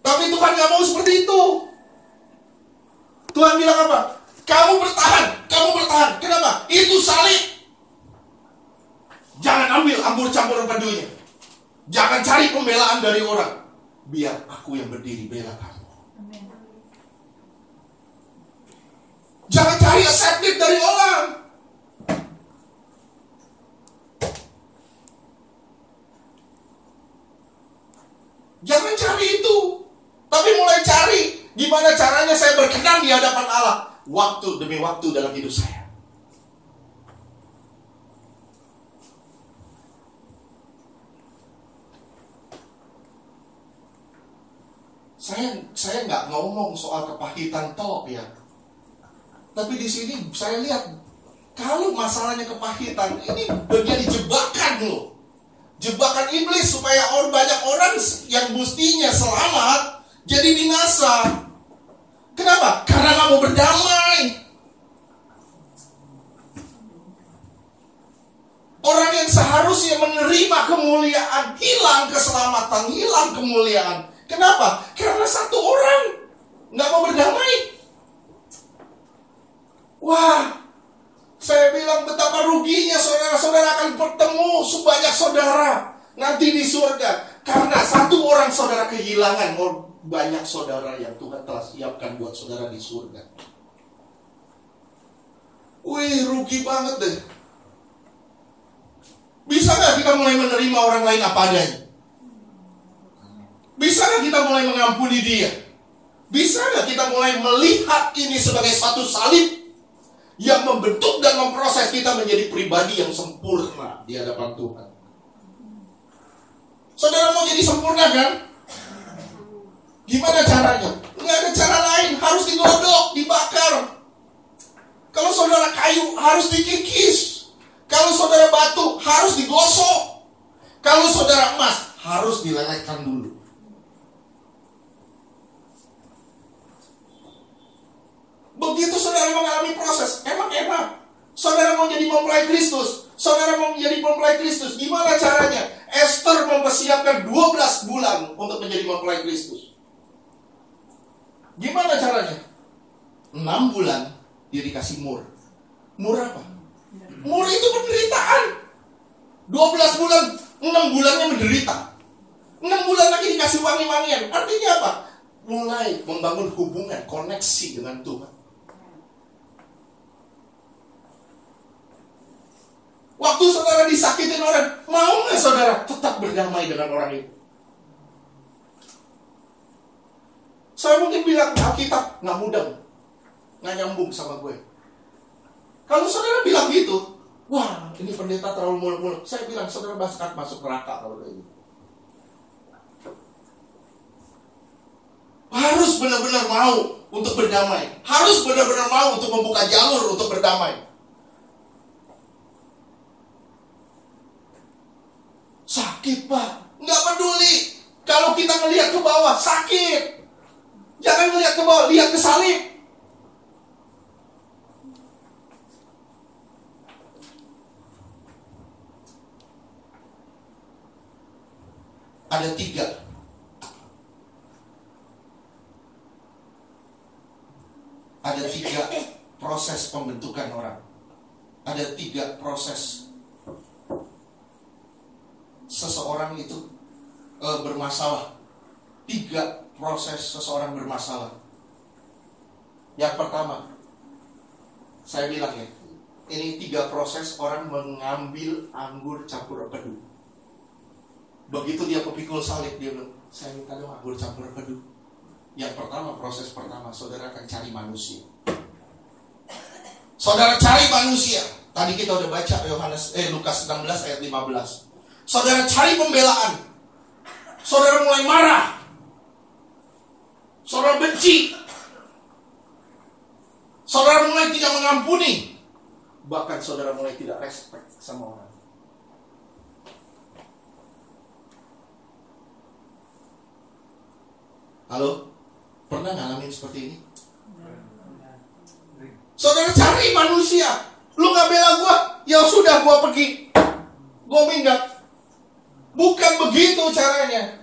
Tapi Tuhan gak mau seperti itu. Tuhan bilang apa? Kamu bertahan, kamu bertahan. Kenapa? Itu salib. Jangan ambil anggur campuran padunya. Jangan cari pembelaan dari orang. Biar aku yang berdiri bela kamu. Jangan cari accepted dari orang. Jangan cari itu. Tapi mulai cari gimana caranya saya berkenan di hadapan Allah. Waktu demi waktu dalam hidup saya. Saya nggak ngomong soal kepahitan toh ya. Tapi di sini saya lihat kalau masalahnya kepahitan ini menjadi jebakan loh. Jebakan iblis supaya banyak orang yang mestinya selamat jadi binasa. Kenapa? Karena nggak mau berdamai. Orang yang seharusnya menerima kemuliaan hilang keselamatan, hilang kemuliaan. Kenapa? Karena satu orang nggak mau berdamai. Wah, saya bilang betapa ruginya saudara-saudara akan bertemu sebanyak saudara nanti di surga. Karena satu orang saudara kehilangan banyak saudara yang Tuhan telah siapkan buat saudara di surga. Wih, rugi banget deh. Bisa gak kita mulai menerima orang lain apa adanya? Bisa gak kita mulai mengampuni dia? Bisa gak kita mulai melihat ini sebagai satu salib yang membentuk dan memproses kita menjadi pribadi yang sempurna di hadapan Tuhan? Saudara mau jadi sempurna kan? Gimana caranya? Nggak ada cara lain, harus digodok, dibakar. Kalau saudara kayu, harus dikikis. Kalau saudara batu, harus digosok. Kalau saudara emas, harus dilelehkan dulu. Begitu saudara mengalami proses, emang enak. Saudara mau jadi mempelai Kristus, saudara mau menjadi mempelai Kristus, gimana caranya? Esther mempersiapkan 12 bulan untuk menjadi mempelai Kristus. Gimana caranya? 6 bulan dia dikasih mur. Mur apa? Mur itu penderitaan. 12 bulan, 6 bulannya menderita. 6 bulan lagi dikasih wangi-wangian. Artinya apa? Mulai membangun hubungan, koneksi dengan Tuhan. Waktu saudara disakitin orang, mau nggak saudara tetap berdamai dengan orang itu? Saya mungkin bilang Alkitab nggak mudah. nggak nyambung sama gue. Kalau saudara bilang gitu, wah ini pendeta terlalu muluk-muluk. Saya bilang saudara bakal masuk neraka kalau kayak gitu. Harus benar-benar mau untuk berdamai. Harus benar-benar mau untuk membuka jalur untuk berdamai. Sakit Pak, nggak peduli. Kalau kita ngelihat ke bawah, sakit. Jangan ngelihat ke bawah, lihat ke salib. Ada tiga proses pembentukan orang. Ada tiga proses seseorang itu bermasalah. Tiga proses seseorang bermasalah. Yang pertama, saya bilang ya, ini tiga proses orang mengambil anggur campur empedu. Begitu dia kepikul salib, dia bilang, saya minta dong anggur campur empedu. Yang pertama, proses pertama, saudara akan cari manusia. Saudara cari manusia. Tadi kita udah baca Lukas 16 ayat 15. Saudara cari pembelaan. Saudara mulai marah. Saudara benci. Saudara mulai tidak mengampuni. Bahkan saudara mulai tidak respect sama orang. Halo? Pernah ngalamin seperti ini? Saudara cari manusia. Lu gak bela gua, ya sudah gua pergi. Gua minggat. Bukan begitu caranya.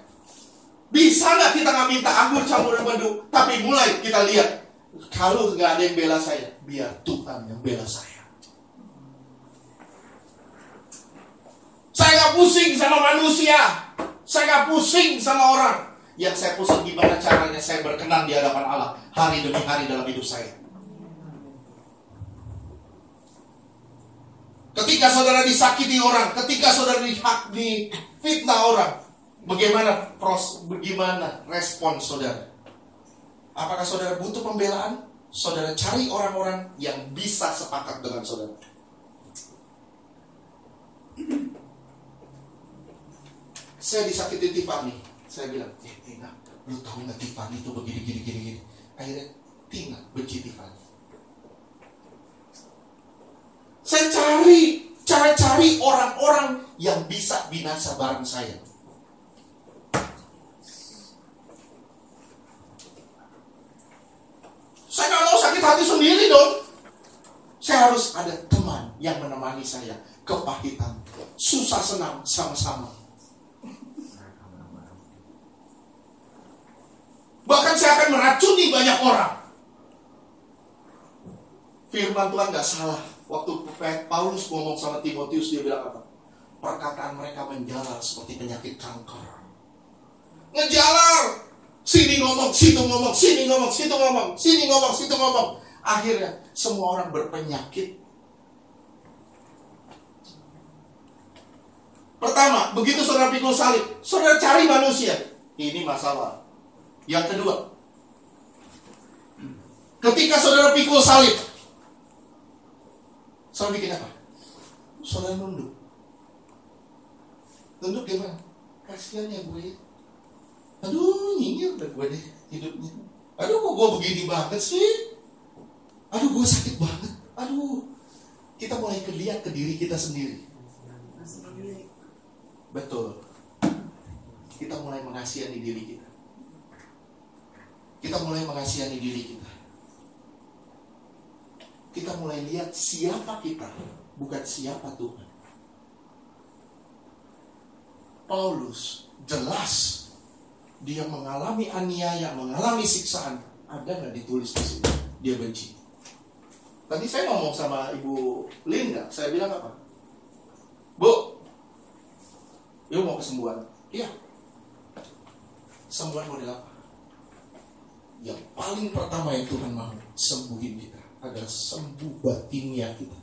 Bisa gak kita gak minta anggur campur empedu? Tapi mulai kita lihat, kalau gak ada yang bela saya, biar Tuhan yang bela saya. Saya gak pusing sama manusia. Saya gak pusing sama orang. Yang saya pusing gimana caranya saya berkenan di hadapan Allah hari demi hari dalam hidup saya. Ketika saudara disakiti orang, ketika saudara difitnah orang, bagaimana respon saudara? Apakah saudara butuh pembelaan? Saudara cari orang-orang yang bisa sepakat dengan saudara. Saya disakiti Tiffany. Saya bilang, Tina, lu tahu nggak Tiffany itu begini. Akhirnya Tina benci Tiffany. Saya cari orang-orang yang bisa binasa bareng saya. Saya nggak mau sakit hati sendiri dong. Saya harus ada teman yang menemani saya. Kepahitan, susah senang sama-sama. Bahkan saya akan meracuni banyak orang. Firman Tuhan gak salah. Waktu Paulus ngomong sama Timotius, dia bilang apa? Perkataan mereka menjalar seperti penyakit kanker. Ngejalar. Sini ngomong, situ ngomong, sini ngomong, situ ngomong, sini ngomong, situ ngomong. Akhirnya semua orang berpenyakit. Pertama, begitu saudara pikul salib, saudara cari manusia. Ini masalah. Yang kedua, ketika saudara pikul salib, saudara bikin apa? Saudara nunduk. Nunduk gimana? Kasihan ya gue. Aduh, nyinyir udah gue deh hidupnya. Aduh, kok gue begini banget sih? Aduh, gue sakit banget. Aduh, kita mulai lihat ke diri kita sendiri. Betul. Kita mulai mengasihani diri kita. Kita mulai mengasihani diri kita. Kita mulai lihat siapa kita, bukan siapa Tuhan. Paulus jelas dia mengalami aniaya, mengalami siksaan. Ada nggak ditulis di sini? Dia benci. Tadi saya ngomong sama Ibu Linda, saya bilang apa? Bu, ibu mau kesembuhan? Iya. Sembuhan model apa? Yang paling pertama yang Tuhan mau sembuhin kita adalah sembuh batinnya kita.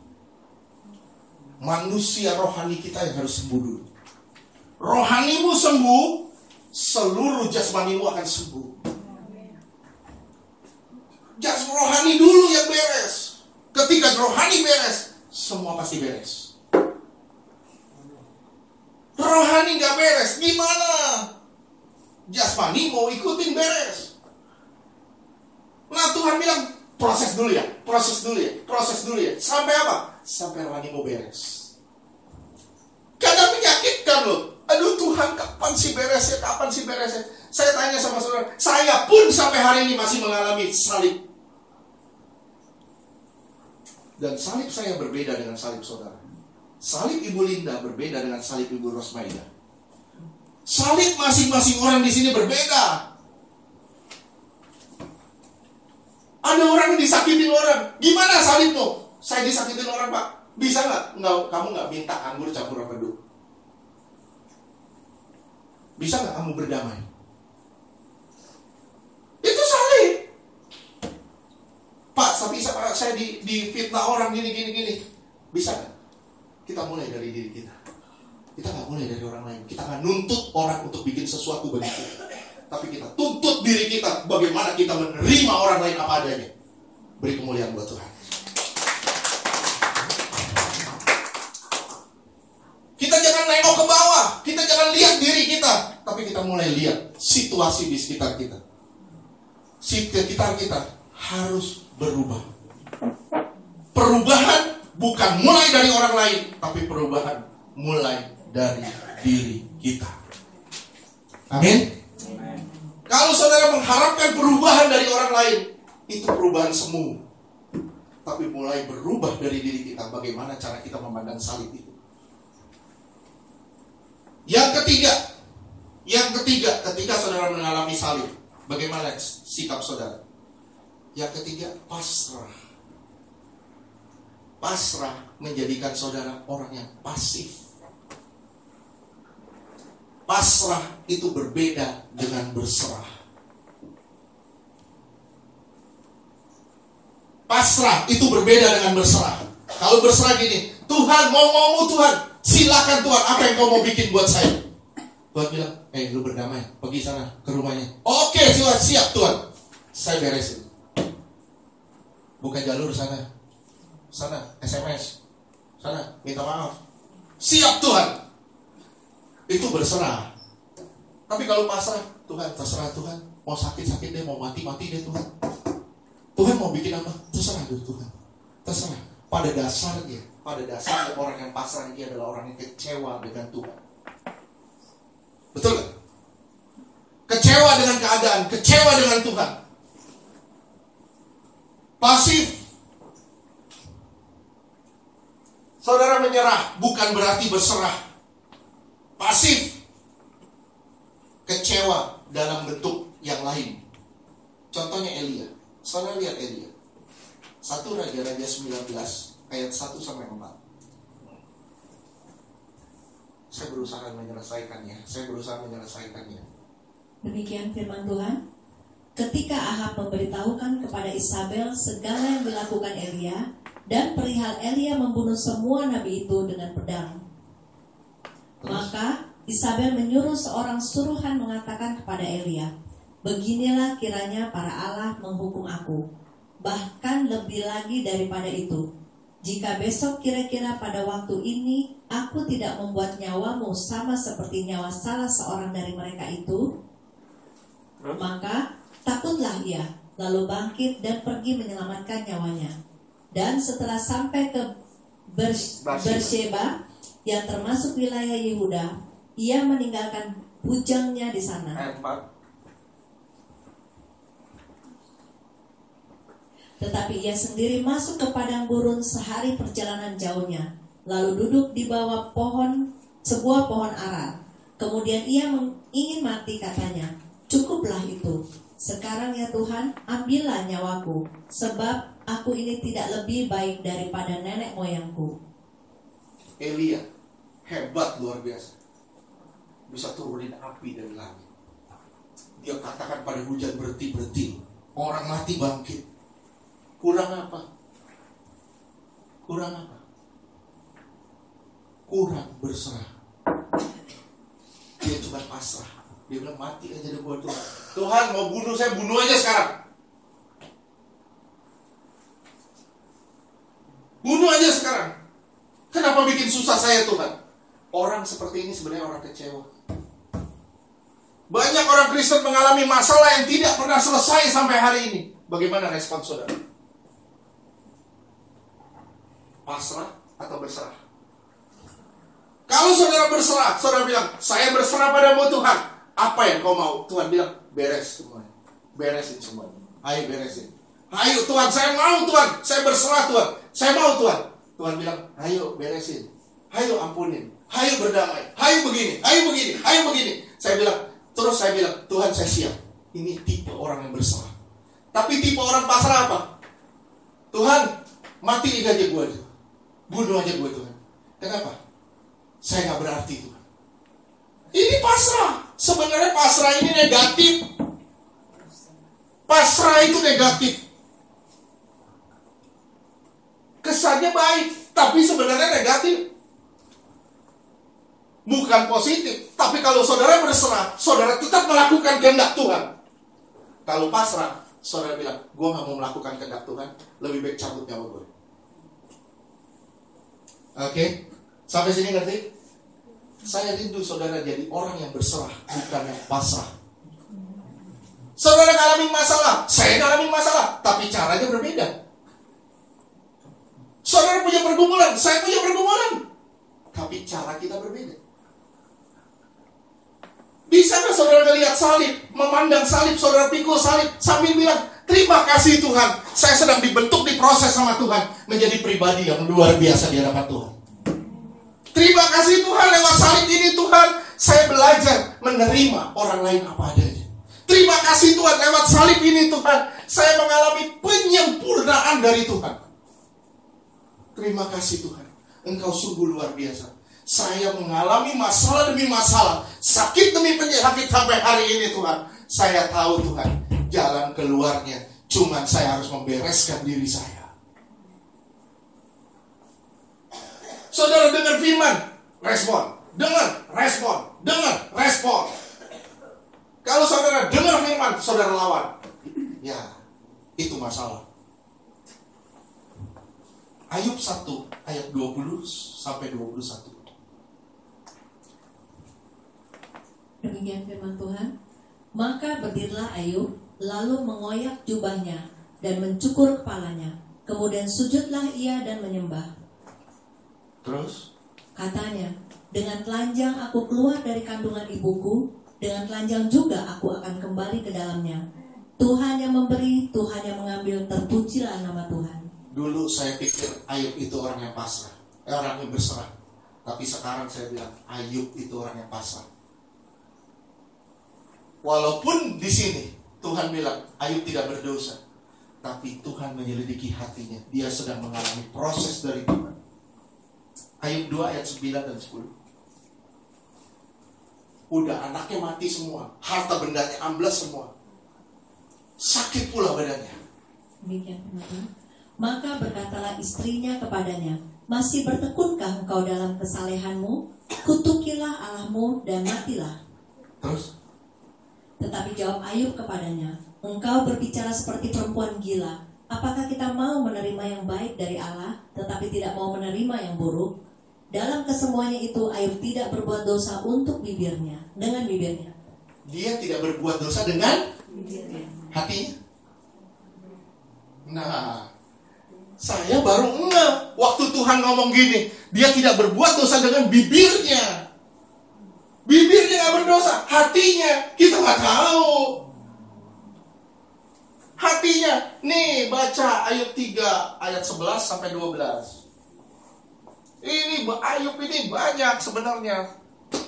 Manusia rohani kita yang harus sembuh dulu. Rohanimu sembuh, seluruh jasmanimu akan sembuh. Jasmani rohani dulu yang ketika rohani beres, semua pasti beres. Rohani gak beres, gimana? Jasmani mau ikutin beres. Nah Tuhan bilang, proses dulu ya. Sampai apa? Sampai rohani mau beres. Kadang menyakitkan loh. Aduh Tuhan, kapan sih beresnya? Saya tanya sama saudara, saya pun sampai hari ini masih mengalami salib. Dan salib saya berbeda dengan salib saudara. Salib Ibu Linda berbeda dengan salib Ibu Rosmaida. Salib masing-masing orang di sini berbeda. Ada orang yang disakitin orang. Gimana salibmu? Saya disakitin orang, Pak. Bisa nggak? Kamu nggak minta anggur campur pedu. Bisa nggak kamu berdamai? Itu salib. Pak, tapi saya difitnah orang gini. Bisa nggak? Kita mulai dari diri kita. Kita nggak mulai dari orang lain. Kita nggak nuntut orang untuk bikin sesuatu bagi kita. Tapi kita tuntut diri kita bagaimana kita menerima orang lain apa adanya. Beri kemuliaan buat Tuhan. Kita jangan nengok ke bawah. Kita jangan lihat diri kita. Tapi kita mulai lihat situasi di sekitar kita. Sekitar kita harus berubah. Perubahan bukan mulai dari orang lain, tapi perubahan mulai dari diri kita. Amin. Kalau saudara mengharapkan perubahan dari orang lain, itu perubahan semu. Tapi mulai berubah dari diri kita. Bagaimana cara kita memandang salib itu. Yang ketiga, ketika saudara mengalami salib, bagaimana sikap saudara? Yang ketiga, pasrah. Pasrah menjadikan saudara orang yang pasif. Pasrah itu berbeda dengan berserah. Pasrah itu berbeda dengan berserah. Kalau berserah gini, Tuhan mau Tuhan, silakan Tuhan, apa yang kau mau bikin buat saya? Tuhan bilang, lu berdamai, pergi sana ke rumahnya. Oke, siap Tuhan, saya beresin. Buka jalur sana SMS, sana minta maaf. Siap Tuhan. Itu berserah. Tapi kalau pasrah, Tuhan terserah Tuhan. Mau sakit-sakit deh, mau mati-mati deh Tuhan. Tuhan mau bikin apa? Terserah deh Tuhan. Terserah. Pada dasarnya orang yang pasrah ini adalah orang yang kecewa dengan Tuhan. Betul gak? Kecewa dengan keadaan, kecewa dengan Tuhan. Pasif. Saudara menyerah bukan berarti berserah. Pasif. Kecewa dalam bentuk yang lain. Contohnya Elia. Saudara lihat Elia. 1 Raja-Raja 19 ayat 1 sampai 4. Saya berusaha menyelesaikannya. Demikian firman Tuhan. Ketika Ahab memberitahukan kepada Isabel segala yang dilakukan Elia dan perihal Elia membunuh semua nabi itu dengan pedang, maka Isabel menyuruh seorang suruhan mengatakan kepada Elia, beginilah kiranya para Allah menghukum aku, bahkan lebih lagi daripada itu. Jika besok kira-kira pada waktu ini aku tidak membuat nyawamu sama seperti nyawa salah seorang dari mereka itu, maka takutlah ia, lalu bangkit dan pergi menyelamatkan nyawanya. Dan setelah sampai ke Bersheba yang termasuk wilayah Yehuda, ia meninggalkan bujangnya di sana. Tetapi ia sendiri masuk ke padang gurun sehari perjalanan jauhnya, lalu duduk di bawah sebuah pohon ara. Kemudian ia ingin mati, katanya, cukuplah itu. Sekarang ya Tuhan, ambillah nyawaku, sebab aku ini tidak lebih baik daripada nenek moyangku. Elia hebat, luar biasa. Bisa turunin api dari langit. Dia katakan pada hujan berhenti. Orang mati bangkit. Kurang apa? Kurang berserah. Dia cuma pasrah. Dia bilang mati aja deh buat Tuhan. Tuhan mau bunuh saya, bunuh aja sekarang. orang seperti ini sebenarnya orang kecewa. Banyak orang Kristen mengalami masalah yang tidak pernah selesai sampai hari ini. Bagaimana respon saudara? Pasrah atau berserah? Kalau saudara berserah, saudara bilang, saya berserah padamu Tuhan. Apa yang kau mau? Tuhan bilang, beres semuanya. Beresin semuanya. Ayo beresin. Ayo Tuhan, saya mau Tuhan. Saya berserah Tuhan. Saya mau Tuhan. Tuhan bilang, ayo beresin. Ayo ampunin. Ayo berdamai. Ayo begini. Ayo begini. Ayo begini. Saya bilang, Tuhan saya siap. Ini tipe orang yang berserah. Tapi tipe orang pasrah apa? Tuhan, matiin aja gue. Bunuh aja gue Tuhan. Kenapa? Saya gak berarti Tuhan. Ini pasrah. Sebenarnya pasrah ini negatif. Pasrah itu negatif. Kesannya baik, tapi sebenarnya negatif. Bukan positif. Tapi kalau saudara berserah, saudara tetap melakukan kehendak Tuhan. Kalau pasrah, saudara bilang, gue gak mau melakukan kehendak Tuhan, lebih baik cabut nyawa gue. Oke? Sampai sini ngerti? Saya rindu saudara jadi orang yang berserah, bukan yang pasrah. Saudara ngalamin masalah, saya ngalamin masalah, tapi caranya berbeda. Saudara punya pergumulan, saya punya pergumulan, tapi cara kita berbeda. Bisa nggak saudara melihat salib, memandang salib, saudara pikul salib, sambil bilang, terima kasih Tuhan, saya sedang dibentuk, diproses sama Tuhan, menjadi pribadi yang luar biasa di hadapan Tuhan. Terima kasih Tuhan, lewat salib ini Tuhan, saya belajar menerima orang lain apa adanya. Terima kasih Tuhan, lewat salib ini Tuhan, saya mengalami penyempurnaan dari Tuhan. Terima kasih Tuhan, Engkau sungguh luar biasa. Saya mengalami masalah demi masalah, sakit demi penyakit sampai hari ini Tuhan. Saya tahu Tuhan, jalan keluarnya cuman saya harus membereskan diri saya. Saudara dengar firman, respon. Dengar, respon. Dengar, respon. Kalau saudara dengar firman, saudara lawan. Ya, itu masalah. Ayub 1 ayat 20 sampai 21. Demikian firman Tuhan. Maka berdirilah Ayub, lalu mengoyak jubahnya dan mencukur kepalanya. Kemudian sujudlah ia dan menyembah. Terus? Katanya, dengan telanjang aku keluar dari kandungan ibuku, dengan telanjang juga aku akan kembali ke dalamnya. Tuhan yang memberi, Tuhan yang mengambil, terpujilah nama Tuhan. Dulu saya pikir Ayub itu orang yang pasrah, orang yang berserah. Tapi sekarang saya bilang Ayub itu orang yang pasrah. Walaupun di sini Tuhan bilang Ayub tidak berdosa, tapi Tuhan menyelidiki hatinya. Dia sedang mengalami proses dari Tuhan. Ayub 2 ayat 9 dan 10. Udah anaknya mati semua, harta bendanya amblas semua, sakit pula badannya. Demikian Tuhan. Maka berkatalah istrinya kepadanya, masih bertekunkah engkau dalam kesalehanmu? Kutukilah Allahmu dan matilah. Terus? Tetapi jawab Ayub kepadanya, engkau berbicara seperti perempuan gila. Apakah kita mau menerima yang baik dari Allah, tetapi tidak mau menerima yang buruk? Dalam kesemuanya itu Ayub tidak berbuat dosa untuk bibirnya, dengan bibirnya. Dia tidak berbuat dosa dengan Bibirnya. hatinya. Nah, saya baru ngeh waktu Tuhan ngomong gini, dia tidak berbuat dosa dengan bibirnya. Bibirnya gak berdosa, hatinya kita gak tahu. Hatinya, nih baca Ayub 3 ayat 11 sampai 12. Ini Ayub ini banyak sebenarnya.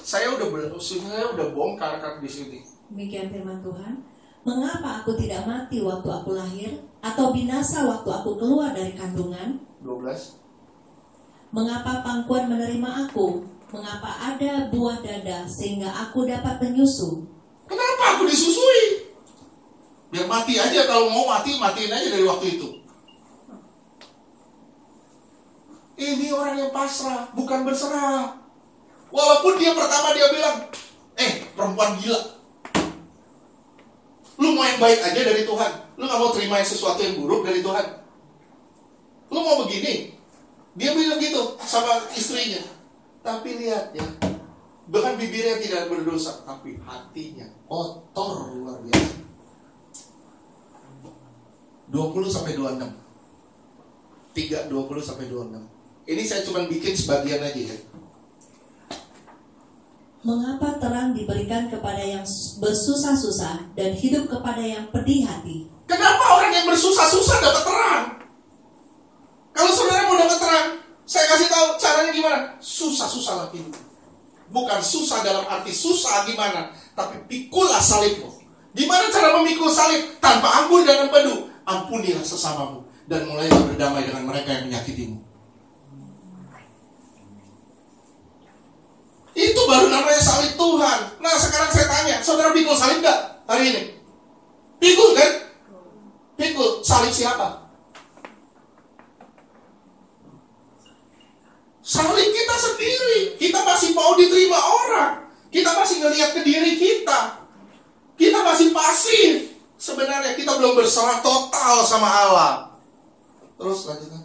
Saya udah bongkar kan di sini. Demikian firman Tuhan. Mengapa aku tidak mati waktu aku lahir, atau binasa waktu aku keluar dari kandungan? 12. Mengapa pangkuan menerima aku? Mengapa ada buah dada sehingga aku dapat menyusu? Kenapa aku disusui? Biar mati aja, kalau mau mati, matiin aja dari waktu itu. Ini orang yang pasrah, bukan berserah. Walaupun dia pertama dia bilang, perempuan gila, lu mau yang baik aja dari Tuhan, lu gak mau terima sesuatu yang buruk dari Tuhan, lu mau begini. Dia bilang gitu sama istrinya. Tapi lihat ya, Bahkan bibirnya tidak berdosa, tapi hatinya kotor luar biasa. 20-26. 3:20-26. Ini saya cuma bikin sebagian aja ya. Mengapa terang diberikan kepada yang bersusah-susah dan hidup kepada yang pedih hati? Kenapa orang yang bersusah-susah dapat terang? Kalau saudara mau dapat terang, saya kasih tahu caranya gimana. Susah-susah lah hidup. Bukan susah dalam arti susah gimana, tapi pikulah salibmu. Gimana cara memikul salib? Tanpa anggur dan empedu. Ampunilah sesamamu dan mulailah berdamai dengan mereka yang menyakitimu. Itu baru namanya salib Tuhan. Nah sekarang saya tanya, saudara pikul salib gak hari ini? Pikul kan? Pikul salib siapa? Salib kita sendiri. Kita masih mau diterima orang. Kita masih ngelihat ke diri kita. Kita masih pasif. Sebenarnya kita belum berserah total sama Allah. Terus lanjutkan.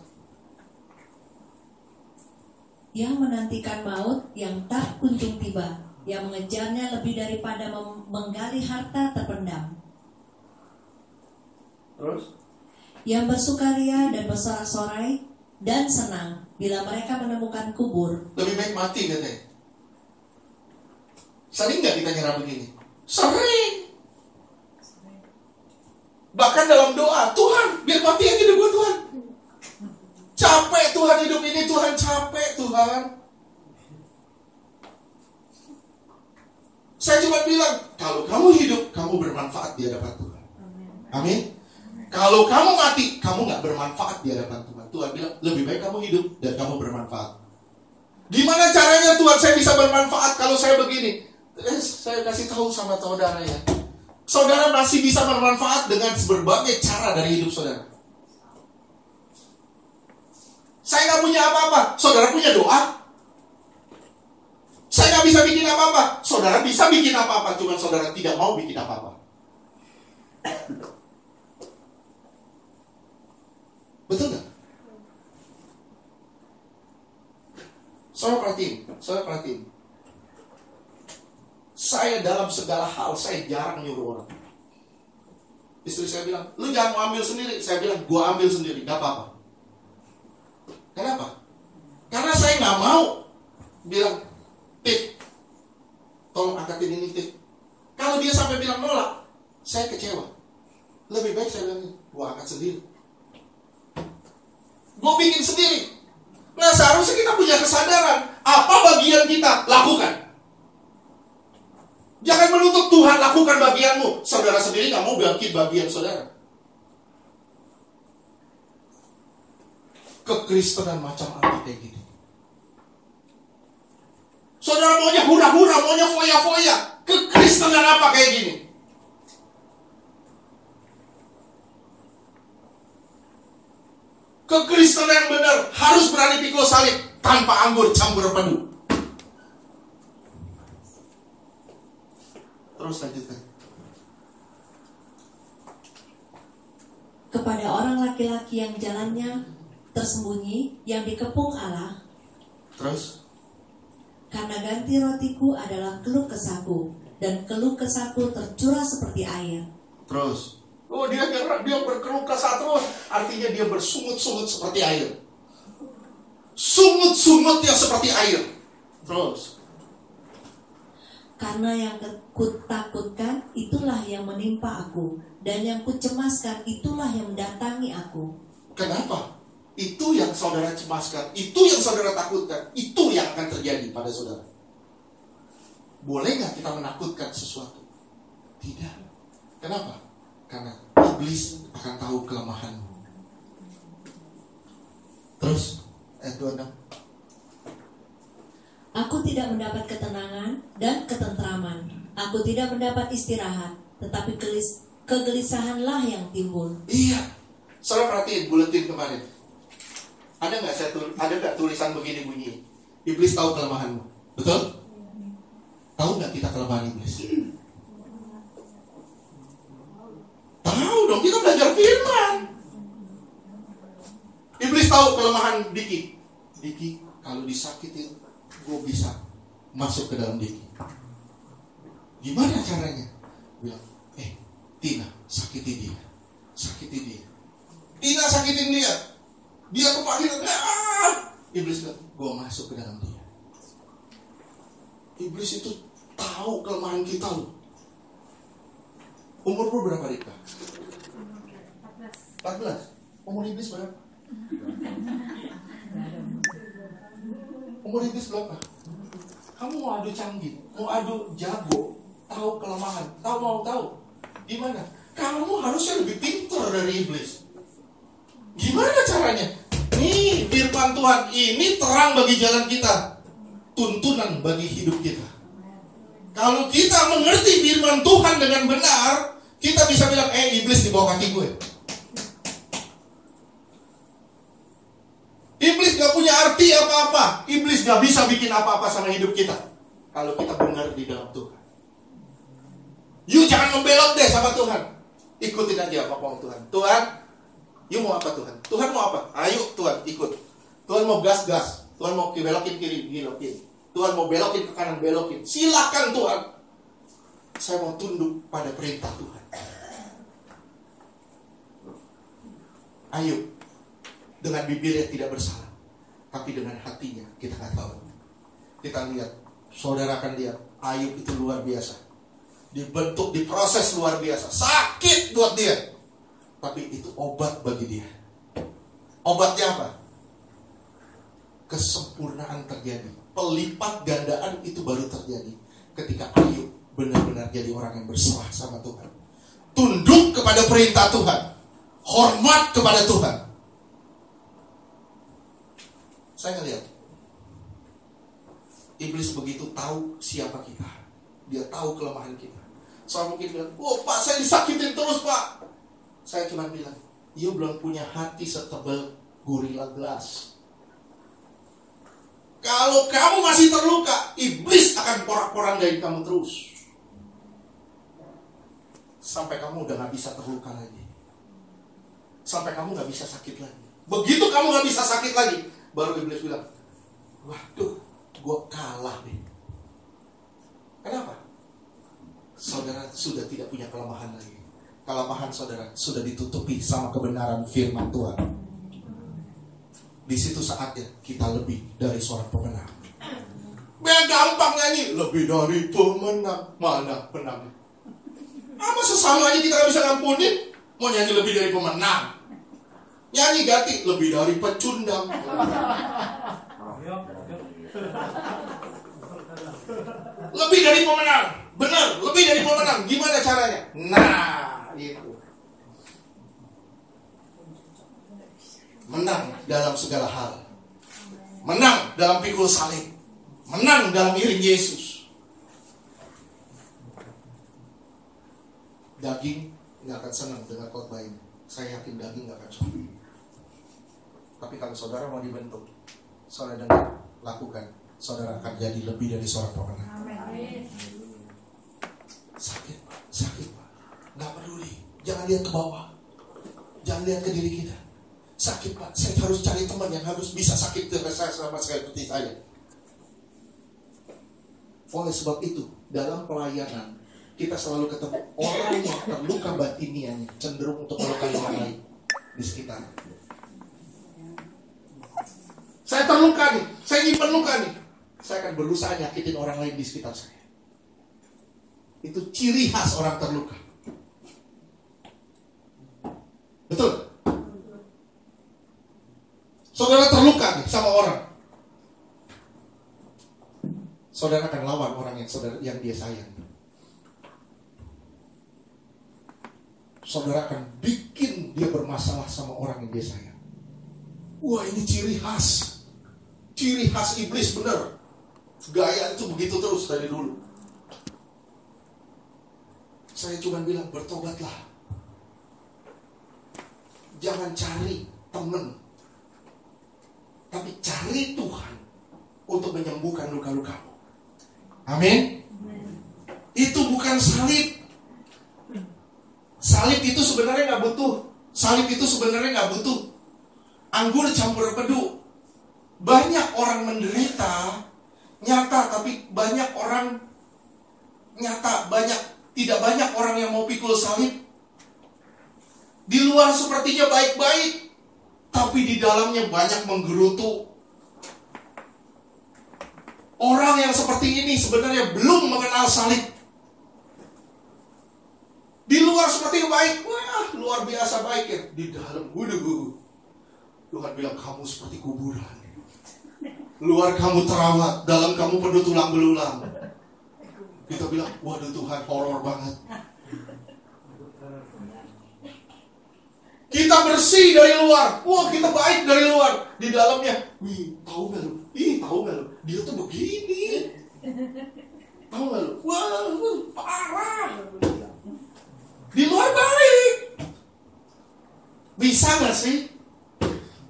Yang menantikan maut yang tak kunjung tiba, yang mengejarnya lebih daripada menggali harta terpendam. Terus? Yang bersukaria dan bersorak-sorai dan senang bila mereka menemukan kubur. Lebih baik mati katanya. Sering gak kita nyerah begini? Sering. Bahkan dalam doa, Tuhan biar mati yang hidup gue Tuhan. Capek Tuhan hidup ini, Tuhan capek Tuhan. Saya cuma bilang, kalau kamu hidup, kamu bermanfaat di hadapan Tuhan. Amin. Kalau kamu mati, kamu gak bermanfaat di hadapan Tuhan. Tuhan bilang, lebih baik kamu hidup dan kamu bermanfaat. Gimana caranya Tuhan saya bisa bermanfaat kalau saya begini? Saya kasih tahu sama saudara ya. Saudara masih bisa bermanfaat dengan berbagai cara dari hidup saudara. Saya gak punya apa-apa, saudara punya doa. Saya gak bisa bikin apa-apa, saudara bisa bikin apa-apa. Cuma saudara tidak mau bikin apa-apa. Betul gak? Saudara perhatiin. Saya dalam segala hal, saya jarang nyuruh orang. Istri saya bilang, lu jangan mau ambil sendiri. Saya bilang, gua ambil sendiri, gak apa-apa. Kenapa? Karena saya gak mau bilang, Tif, tolong angkatin ini, Tif. Kalau dia sampai bilang nolak, saya kecewa. Lebih baik saya bilang, gua angkat sendiri. Gua bikin sendiri. Nah seharusnya kita punya kesadaran, apa bagian kita, lakukan. Jangan menuntut Tuhan lakukan bagianmu. Saudara sendiri gak mau bikin bagian saudara. Kekristenan macam apa kayak gini? Saudara maunya hura-hura, maunya foya-foya. Kekristenan apa kayak gini? Kekristenan yang benar harus berani pikul salib tanpa anggur campur padu. Terus lanjutkan. Kepada orang laki-laki yang jalannya tersembunyi, yang dikepung Allah. Terus? Karena ganti rotiku adalah keluh kesahku, dan keluh kesahku tercurah seperti air. Terus? Oh dia berkeluh kesah terus. Artinya dia bersungut-sungut seperti air. Sungut-sungutnya seperti air. Terus? Karena yang kutakutkan itulah yang menimpa aku, dan yang kucemaskan itulah yang mendatangi aku. Kenapa? Itu yang saudara cemaskan, itu yang saudara takutkan, itu yang akan terjadi pada saudara. Boleh gak kita menakutkan sesuatu? Tidak. Kenapa? Karena iblis akan tahu kelemahanmu. Terus, Tuhan. Aku tidak mendapat ketenangan dan ketentraman. Aku tidak mendapat istirahat, tetapi kegelisahanlah yang timbul. Iya. Saudara perhatiin buletin kemarin. Ada nggak tulisan begini bunyi? Iblis tahu kelemahanmu. Betul? Tahu nggak kita kelemahan iblis? Tahu dong, kita belajar firman. Iblis tahu kelemahan Diki. Diki, kalau disakitin gue bisa masuk ke dalam diri. Gimana caranya? Bilang, Tina, sakiti dia. Tina sakitin dia. Dia kepahiran. Iblis bilang, gue masuk ke dalam dia. Iblis itu tahu kelemahan kita loh. Umur lu berapa, Rika? 14. Umur iblis berapa? Umur iblis berapa? Kamu mau adu canggih, mau adu jago, tahu kelemahan, mau tahu gimana? Kamu harusnya lebih pintar dari iblis. Gimana caranya? Nih, firman Tuhan ini terang bagi jalan kita, tuntunan bagi hidup kita. Kalau kita mengerti firman Tuhan dengan benar, kita bisa bilang, iblis di bawah kaki gue. Iblis gak punya arti apa-apa. Iblis gak bisa bikin apa-apa sama hidup kita kalau kita benar di dalam Tuhan. You jangan membelot deh sama Tuhan. Ikutin aja apa mau Tuhan. Tuhan, you mau apa Tuhan? Tuhan mau apa? Ayo Tuhan, ikut. Tuhan mau gas. Tuhan mau belokin kiri, belokin. Tuhan mau belokin ke kanan, belokin. Silakan Tuhan. Saya mau tunduk pada perintah Tuhan. Ayo. Dengan bibirnya tidak bersalah, tapi dengan hatinya kita nggak tahu. Kita lihat, saudara akan lihat, Ayub itu luar biasa. Dibentuk, diproses luar biasa. Sakit buat dia, tapi itu obat bagi dia. Obatnya apa? Kesempurnaan terjadi. Pelipat gandaan itu baru terjadi ketika Ayub benar-benar jadi orang yang berserah sama Tuhan. Tunduk kepada perintah Tuhan. Hormat kepada Tuhan. Saya ngeliat iblis begitu tahu siapa kita. Dia tahu kelemahan kita. Soal mungkin bilang, Pak saya disakitin terus Pak. Saya cuma bilang, you belum punya hati setebal gorilla glass. Kalau kamu masih terluka, iblis akan porak-porandain kamu terus sampai kamu udah gak bisa terluka lagi, sampai kamu gak bisa sakit lagi. Begitu kamu gak bisa sakit lagi, baru iblis bilang, waduh, gue kalah nih. Kenapa? Saudara sudah tidak punya kelemahan lagi. Kelemahan saudara sudah ditutupi sama kebenaran firman Tuhan. Di situ saatnya kita lebih dari seorang pemenang. Gampang nyanyi, lebih dari pemenang. Mana penang? Apa sesama aja kita gak bisa ngampunin? Mau nyanyi lebih dari pemenang? Nyanyi ganti, lebih dari pecundang. Lebih dari pemenang. Benar, lebih dari pemenang. Gimana caranya? Nah, itu. Menang dalam segala hal. Menang dalam pikul salib. Menang dalam iring Yesus. Daging gak akan senang dengan khotbah ini. Saya yakin daging gak akan suka. Tapi kalau saudara mau dibentuk, saudara dengar, lakukan, saudara akan jadi lebih dari seorang pemenang. Sakit Pak, gak peduli. Jangan lihat ke bawah, jangan lihat ke diri kita. Sakit Pak, saya harus cari teman yang harus bisa sakit dengan saya sama seperti saya. Oleh sebab itu, dalam pelayanan kita selalu ketemu orang yang terluka batiniannya cenderung untuk melukai orang lain di sekitar. Saya terluka nih, saya nyimpen luka nih, saya akan berusaha nyakitin orang lain di sekitar saya. Itu ciri khas orang terluka. Betul? Saudara terluka nih sama orang, saudara akan lawan orang yang dia sayang. Saudara akan bikin dia bermasalah sama orang yang dia sayang. Wah, ini ciri khas iblis bener. Gaya itu begitu terus dari dulu. Saya cuma bilang, bertobatlah. Jangan cari teman, tapi cari Tuhan untuk menyembuhkan luka-lukamu. Amin. Itu bukan salib. Salib itu sebenarnya gak butuh. Salib itu sebenarnya gak butuh anggur campur pedu. Banyak orang menderita nyata, tapi banyak orang tidak banyak orang yang mau pikul salib. Di luar sepertinya baik-baik, tapi di dalamnya banyak menggerutu. Orang yang seperti ini sebenarnya belum mengenal salib. Di luar seperti baik, wah luar biasa baik ya. Di dalam Tuhan bilang kamu seperti kuburan. Luar kamu terawat, dalam kamu penuh tulang belulang. Kita bilang, waduh Tuhan, horor banget. Kita bersih dari luar, wah kita baik dari luar. Di dalamnya, tahu gak lu? Dia tuh begini. Tahu gak lu? Wah, parah. Di luar baik. Bisa gak sih?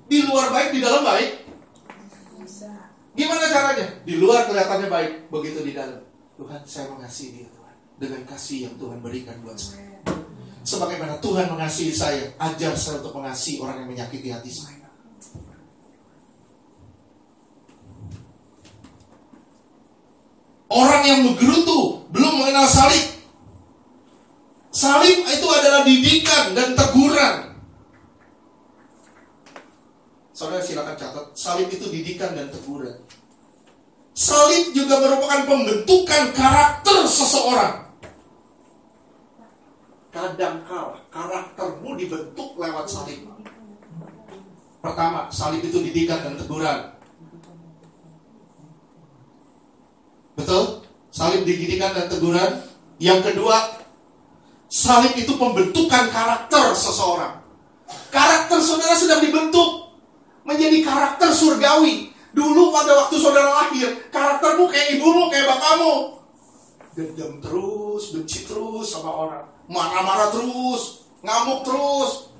Di luar baik, di dalam baik? Bisa. Gimana caranya? Di luar kelihatannya baik, begitu di dalam. Tuhan, saya mengasihi dia Tuhan, dengan kasih yang Tuhan berikan buat saya. Sebagaimana Tuhan mengasihi saya, ajar saya untuk mengasihi orang yang menyakiti hati saya. Orang yang menggerutu belum mengenal salib. Salib itu adalah didikan dan teguran. Saudara silakan catat, salib itu didikan dan teguran. Salib juga merupakan pembentukan karakter seseorang. Kadangkala karaktermu dibentuk lewat salib. Pertama, salib itu didikan dan teguran. Betul? Salib didikan dan teguran. Yang kedua, salib itu pembentukan karakter seseorang. Karakter saudara sedang dibentuk menjadi karakter surgawi. Dulu pada waktu saudara lahir, karaktermu kayak ibumu, kayak bapakmu. Dendam terus, benci terus sama orang. Marah-marah terus, ngamuk terus.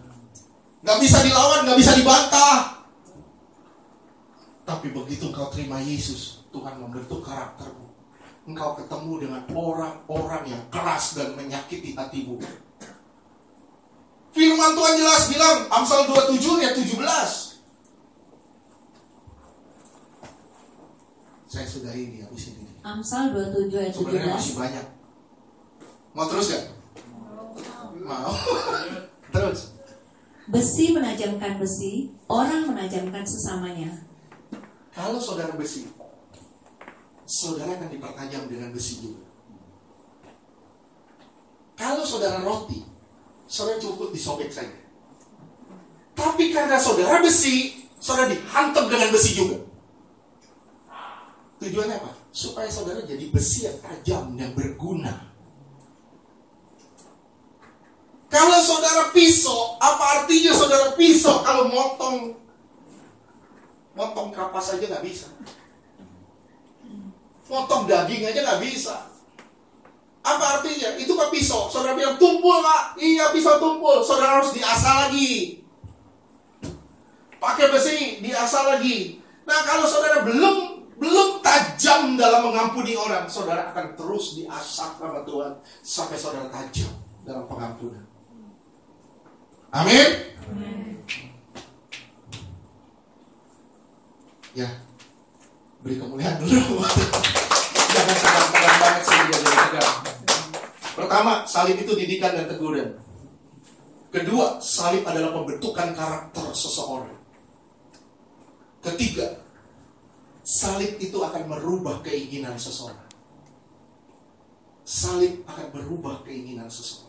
Gak bisa dilawan, gak bisa dibantah. Tapi begitu engkau terima Yesus, Tuhan membentuk karaktermu. Engkau ketemu dengan orang-orang yang keras dan menyakiti hatimu. Firman Tuhan jelas bilang, Amsal 27 ayat 17. Saya sudahi di habis ini. Amsal 27 ayat 17. Sebenarnya masih banyak. Mau terus gak? Mau. Terus. Besi menajamkan besi, orang menajamkan sesamanya. Kalau saudara besi, saudara akan dipertajam dengan besi juga. Kalau saudara roti, saudara cukup disobek saja. Tapi karena saudara besi, saudara dihantam dengan besi juga. Tujuannya apa? Supaya saudara jadi besi yang tajam, yang berguna. Kalau saudara pisau, apa artinya saudara pisau kalau motong kapas aja gak bisa. Motong daging aja gak bisa. Apa artinya? Itu kan pisau. Saudara bilang tumpul Pak. Iya pisau tumpul. Saudara harus diasah lagi. Pakai besi, diasah lagi. Nah kalau saudara belum tajam dalam mengampuni orang, saudara akan terus diasah sama Tuhan sampai saudara tajam dalam pengampunan. Amin. Ya, beri kemuliaan dulu. Jangan tegang-tegang banget sih dia tegang. Pertama, salib itu didikan dan teguran. Kedua, salib adalah pembentukan karakter seseorang. Ketiga, salib itu akan merubah keinginan seseorang. Salib akan merubah keinginan seseorang.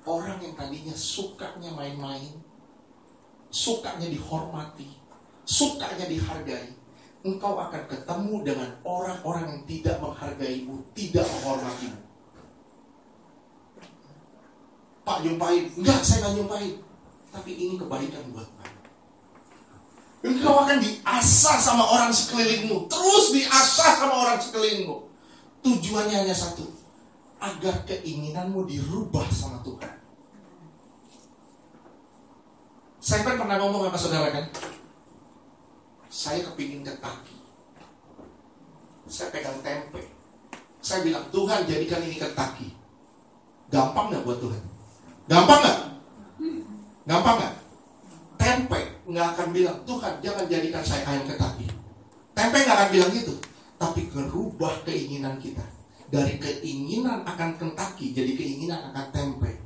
Orang yang tadinya sukanya main-main, sukanya dihormati, sukanya dihargai, engkau akan ketemu dengan orang-orang yang tidak menghargaimu, tidak menghormatimu. Pak nyumpain, enggak saya gak nyumpain, tapi ini kebaikan buat Pak. Engkau akan diasah sama orang sekelilingmu, terus diasah sama orang sekelilingmu. Tujuannya hanya satu, agar keinginanmu dirubah sama Tuhan. Saya kan pernah ngomong sama saudara kan, saya kepingin Kentucky. Saya pegang tempe. Saya bilang, Tuhan jadikan ini Kentucky. Gampang gak buat Tuhan? Gampang gak? Gampang gak? Tempe gak akan bilang, Tuhan jangan jadikan saya ayam Kentucky. Tempe gak akan bilang gitu. Tapi merubah keinginan kita. Dari keinginan akan Kentucky jadi keinginan akan tempe,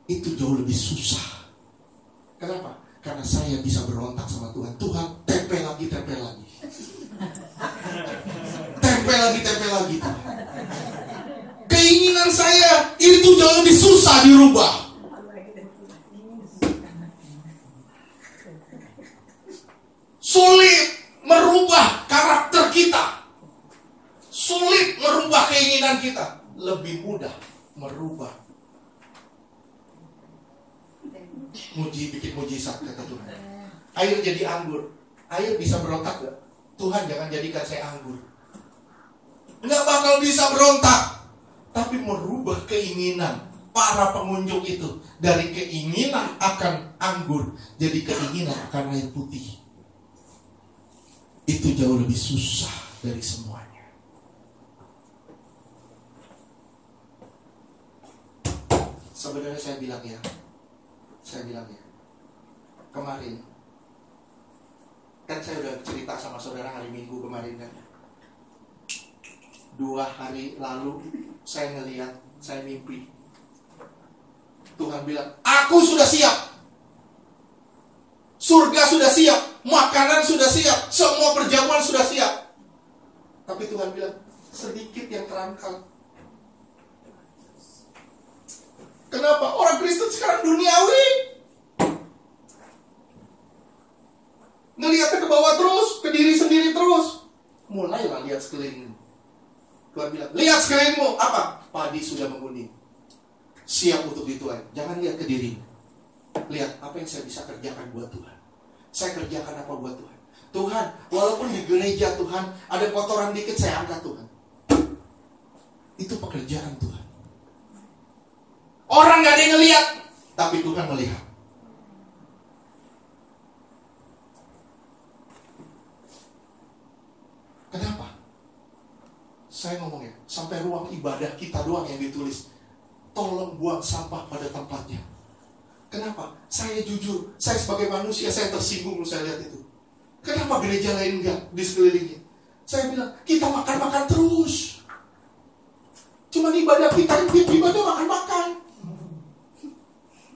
itu jauh lebih susah. Kenapa? Karena saya bisa berontak sama Tuhan. Tuhan, tempe lagi, tempe lagi. Tempe lagi, tempe lagi. Keinginan saya itu jauh lebih susah dirubah. Sulit merubah karakter kita. Sulit merubah keinginan kita. Lebih mudah merubah. Bikin mujizat kata Tuhan. Air jadi anggur. Air bisa berontak gak? Tuhan, jangan jadikan saya anggur. Nggak bakal bisa berontak. Tapi merubah keinginan para pengunjung itu. Dari keinginan akan anggur jadi keinginan akan air putih. Itu jauh lebih susah dari semuanya. Sebenarnya saya bilang ya, kemarin kan saya udah cerita sama saudara hari Minggu kemarin kan. 2 hari lalu saya ngeliat, saya mimpi Tuhan bilang, aku sudah siap. Surga sudah siap, makanan sudah siap, semua perjamuan sudah siap. Tapi Tuhan bilang, sedikit yang terangkal. Kenapa? Orang Kristen sekarang duniawi. Ngeliatnya ke bawah terus, ke diri sendiri terus. Mulailah lihat sekelilingmu. Tuhan bilang, lihat sekelilingmu. Apa? Padi sudah menguning, siap untuk dituai. Jangan lihat ke dirimu. Lihat apa yang saya bisa kerjakan buat Tuhan. Saya kerjakan apa buat Tuhan. Tuhan, walaupun di gereja Tuhan ada kotoran dikit, saya angkat Tuhan. Itu pekerjaan Tuhan. Orang gak ada yang ngeliat, tapi Tuhan melihat. Kenapa? Saya ngomongnya, sampai ruang ibadah kita doang yang ditulis, tolong buang sampah pada tempatnya. Kenapa? Saya jujur, saya sebagai manusia, saya tersinggung saya lihat itu. Kenapa gereja lain enggak di sekelilingnya? Saya bilang, kita makan-makan terus. Cuma ibadah kita, ibadah makan-makan.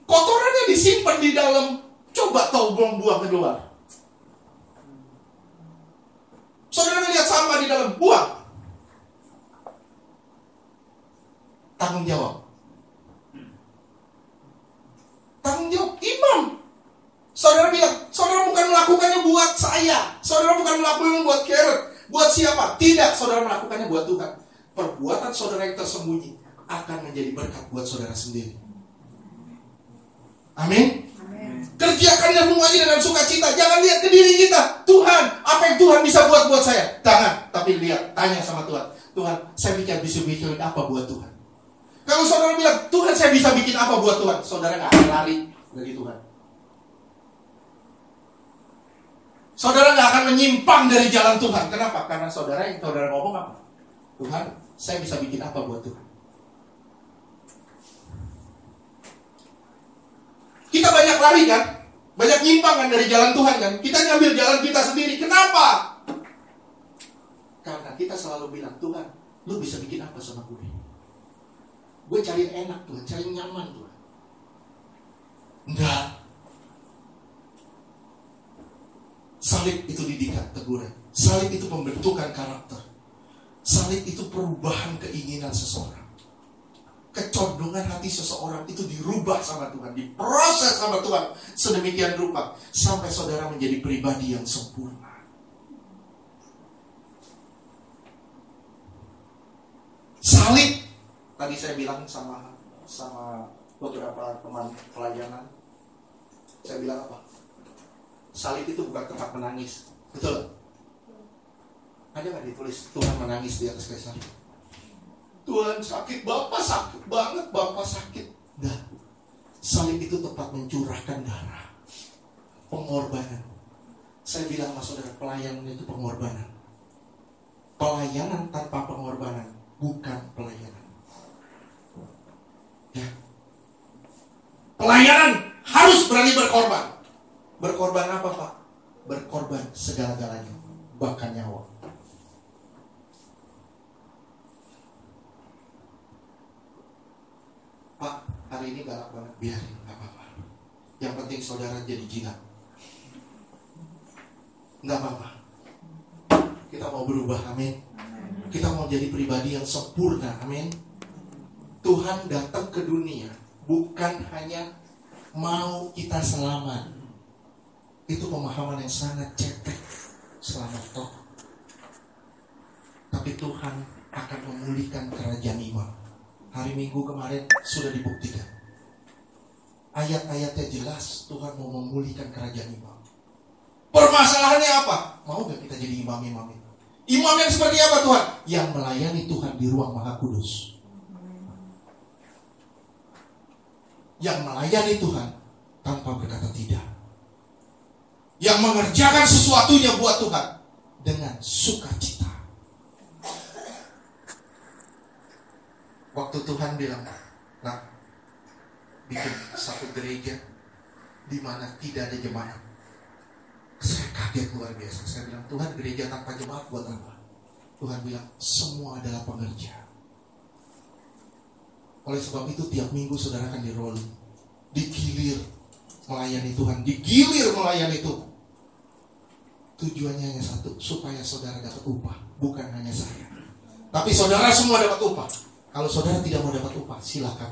Kotorannya disimpan di dalam. Coba tahu buang-buang keluar. Saudara lihat sampah di dalam, buang. Tanggung jawab. Tanggung jawab imam. Saudara bilang, saudara bukan melakukannya buat saya. Saudara bukan melakukannya buat Karen. Buat siapa? Tidak, saudara melakukannya buat Tuhan. Perbuatan saudara yang tersembunyi akan menjadi berkat buat saudara sendiri. Amin. Kerjakanlah semuanya dengan sukacita. Jangan lihat ke diri kita. Tuhan, apa yang Tuhan bisa buat saya? Jangan, tapi lihat, tanya sama Tuhan. Tuhan, saya bisa bikin apa buat Tuhan? Kalau saudara bilang, Tuhan saya bisa bikin apa buat Tuhan? Saudara gak akan lari dari Tuhan. Saudara gak akan menyimpang dari jalan Tuhan. Kenapa? Karena saudara ngomong apa? Tuhan, saya bisa bikin apa buat Tuhan? Kita banyak lari kan? Banyak nyimpang kan dari jalan Tuhan kan? Kita ngambil jalan kita sendiri. Kenapa? Karena kita selalu bilang, Tuhan, lu bisa bikin apa sama gue? Gue cari yang enak Tuhan, cari yang nyaman Tuhan. Enggak. Salib itu didikan, teguran. Salib itu pembentukan karakter. Salib itu perubahan keinginan seseorang. Kecondongan hati seseorang itu dirubah sama Tuhan, diproses sama Tuhan sedemikian rupa sampai saudara menjadi pribadi yang sempurna. Salib, tadi saya bilang sama beberapa teman pelayanan, saya bilang apa? Salib itu bukan tempat menangis, betul? Ada nggak ditulis Tuhan menangis di atas kayu salib? Tuhan sakit, Bapak sakit banget, Bapak sakit. Enggak. Salib itu tempat mencurahkan darah, pengorbanan. Saya bilang sama saudara, pelayanan itu pengorbanan. Pelayanan tanpa pengorbanan bukan pelayanan. Ya. Pelayanan harus berani berkorban. Berkorban apa Pak? Berkorban segala-galanya, bahkan nyawa. hari ini galak banget, biarin, gak apa-apa. Yang penting saudara jadi jinak. Gak apa-apa. Kita mau berubah, amin. Kita mau jadi pribadi yang sempurna, amin. Tuhan datang ke dunia bukan hanya mau kita selamat. Itu pemahaman yang sangat cetek. Selamat toh. Tapi Tuhan akan memulihkan kerajaan imam. Hari Minggu kemarin sudah dibuktikan. Ayat-ayatnya jelas, Tuhan mau memulihkan kerajaan imam. Permasalahannya apa? Mau gak kita jadi imam-imam itu? Imam yang seperti apa Tuhan? Yang melayani Tuhan di ruang Maha Kudus. Yang melayani Tuhan tanpa berkata tidak. Yang mengerjakan sesuatunya buat Tuhan dengan sukacita. Waktu Tuhan bilang, nah, bikin satu gereja di mana tidak ada jemaat. Saya kaget luar biasa. Saya bilang, Tuhan, gereja tanpa jemaat buat apa? Tuhan bilang, semua adalah pengerja. Oleh sebab itu tiap minggu saudara akan di-rolling, digilir melayani Tuhan, digilir melayani Tuhan. Tujuannya hanya satu, supaya saudara dapat upah, bukan hanya saya. Tapi saudara semua dapat upah. Kalau saudara tidak mau dapat upah, silakan.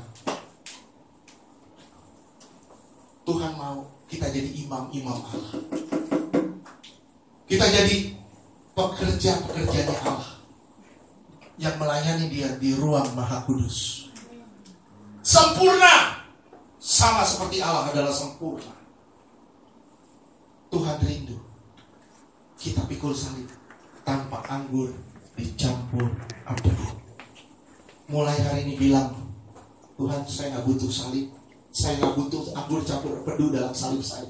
Tuhan mau kita jadi imam-imam Allah. Kita jadi pekerja-pekerjanya Allah yang melayani Dia di ruang Maha Kudus. Sempurna, sama seperti Allah adalah sempurna. Tuhan rindu kita pikul salib tanpa anggur dicampur abu. Mulai hari ini bilang, Tuhan, saya gak butuh salib, saya gak butuh anggur campur empedu dalam salib saya.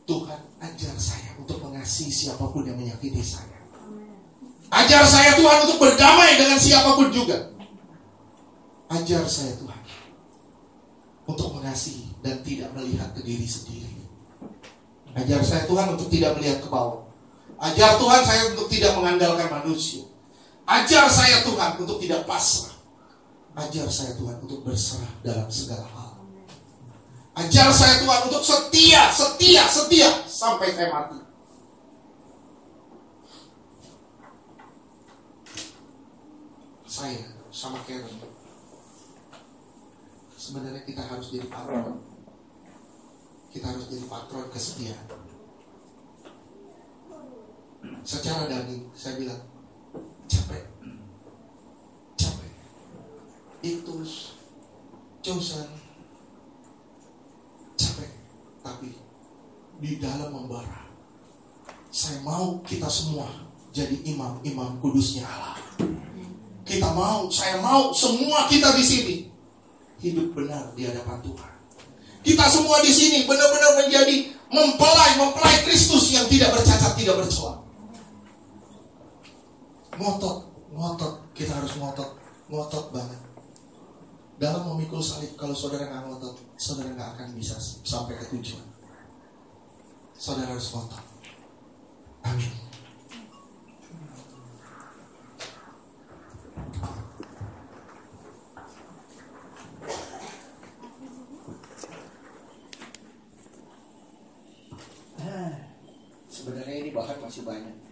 Tuhan, ajar saya untuk mengasihi siapapun yang menyakiti saya. Ajar saya Tuhan untuk berdamai dengan siapapun juga. Ajar saya Tuhan untuk mengasihi dan tidak melihat ke diri sendiri. Ajar saya Tuhan untuk tidak melihat ke bawah. Ajar Tuhan saya untuk tidak mengandalkan manusia. Ajar saya Tuhan untuk tidak pasrah. Ajar saya Tuhan untuk berserah dalam segala hal. Ajar saya Tuhan untuk setia sampai saya mati. Saya sama Karen, sebenarnya kita harus jadi patron. Kita harus jadi patron kesetiaan. Secara daging saya bilang capek. Itus, Chosen, capek. Tapi di dalam membara, saya mau kita semua jadi imam-imam kudusnya Allah. Saya mau semua kita di sini hidup benar di hadapan Tuhan. Kita semua di sini benar-benar menjadi mempelai Kristus yang tidak bercacat, tidak bercela. Ngotot, kita harus ngotot banget. Dalam memikul salib, kalau saudara nggak ngotot, saudara nggak akan bisa sampai ke tujuan. Saudara harus ngotot. Amin. Sebenarnya ini bahan masih banyak.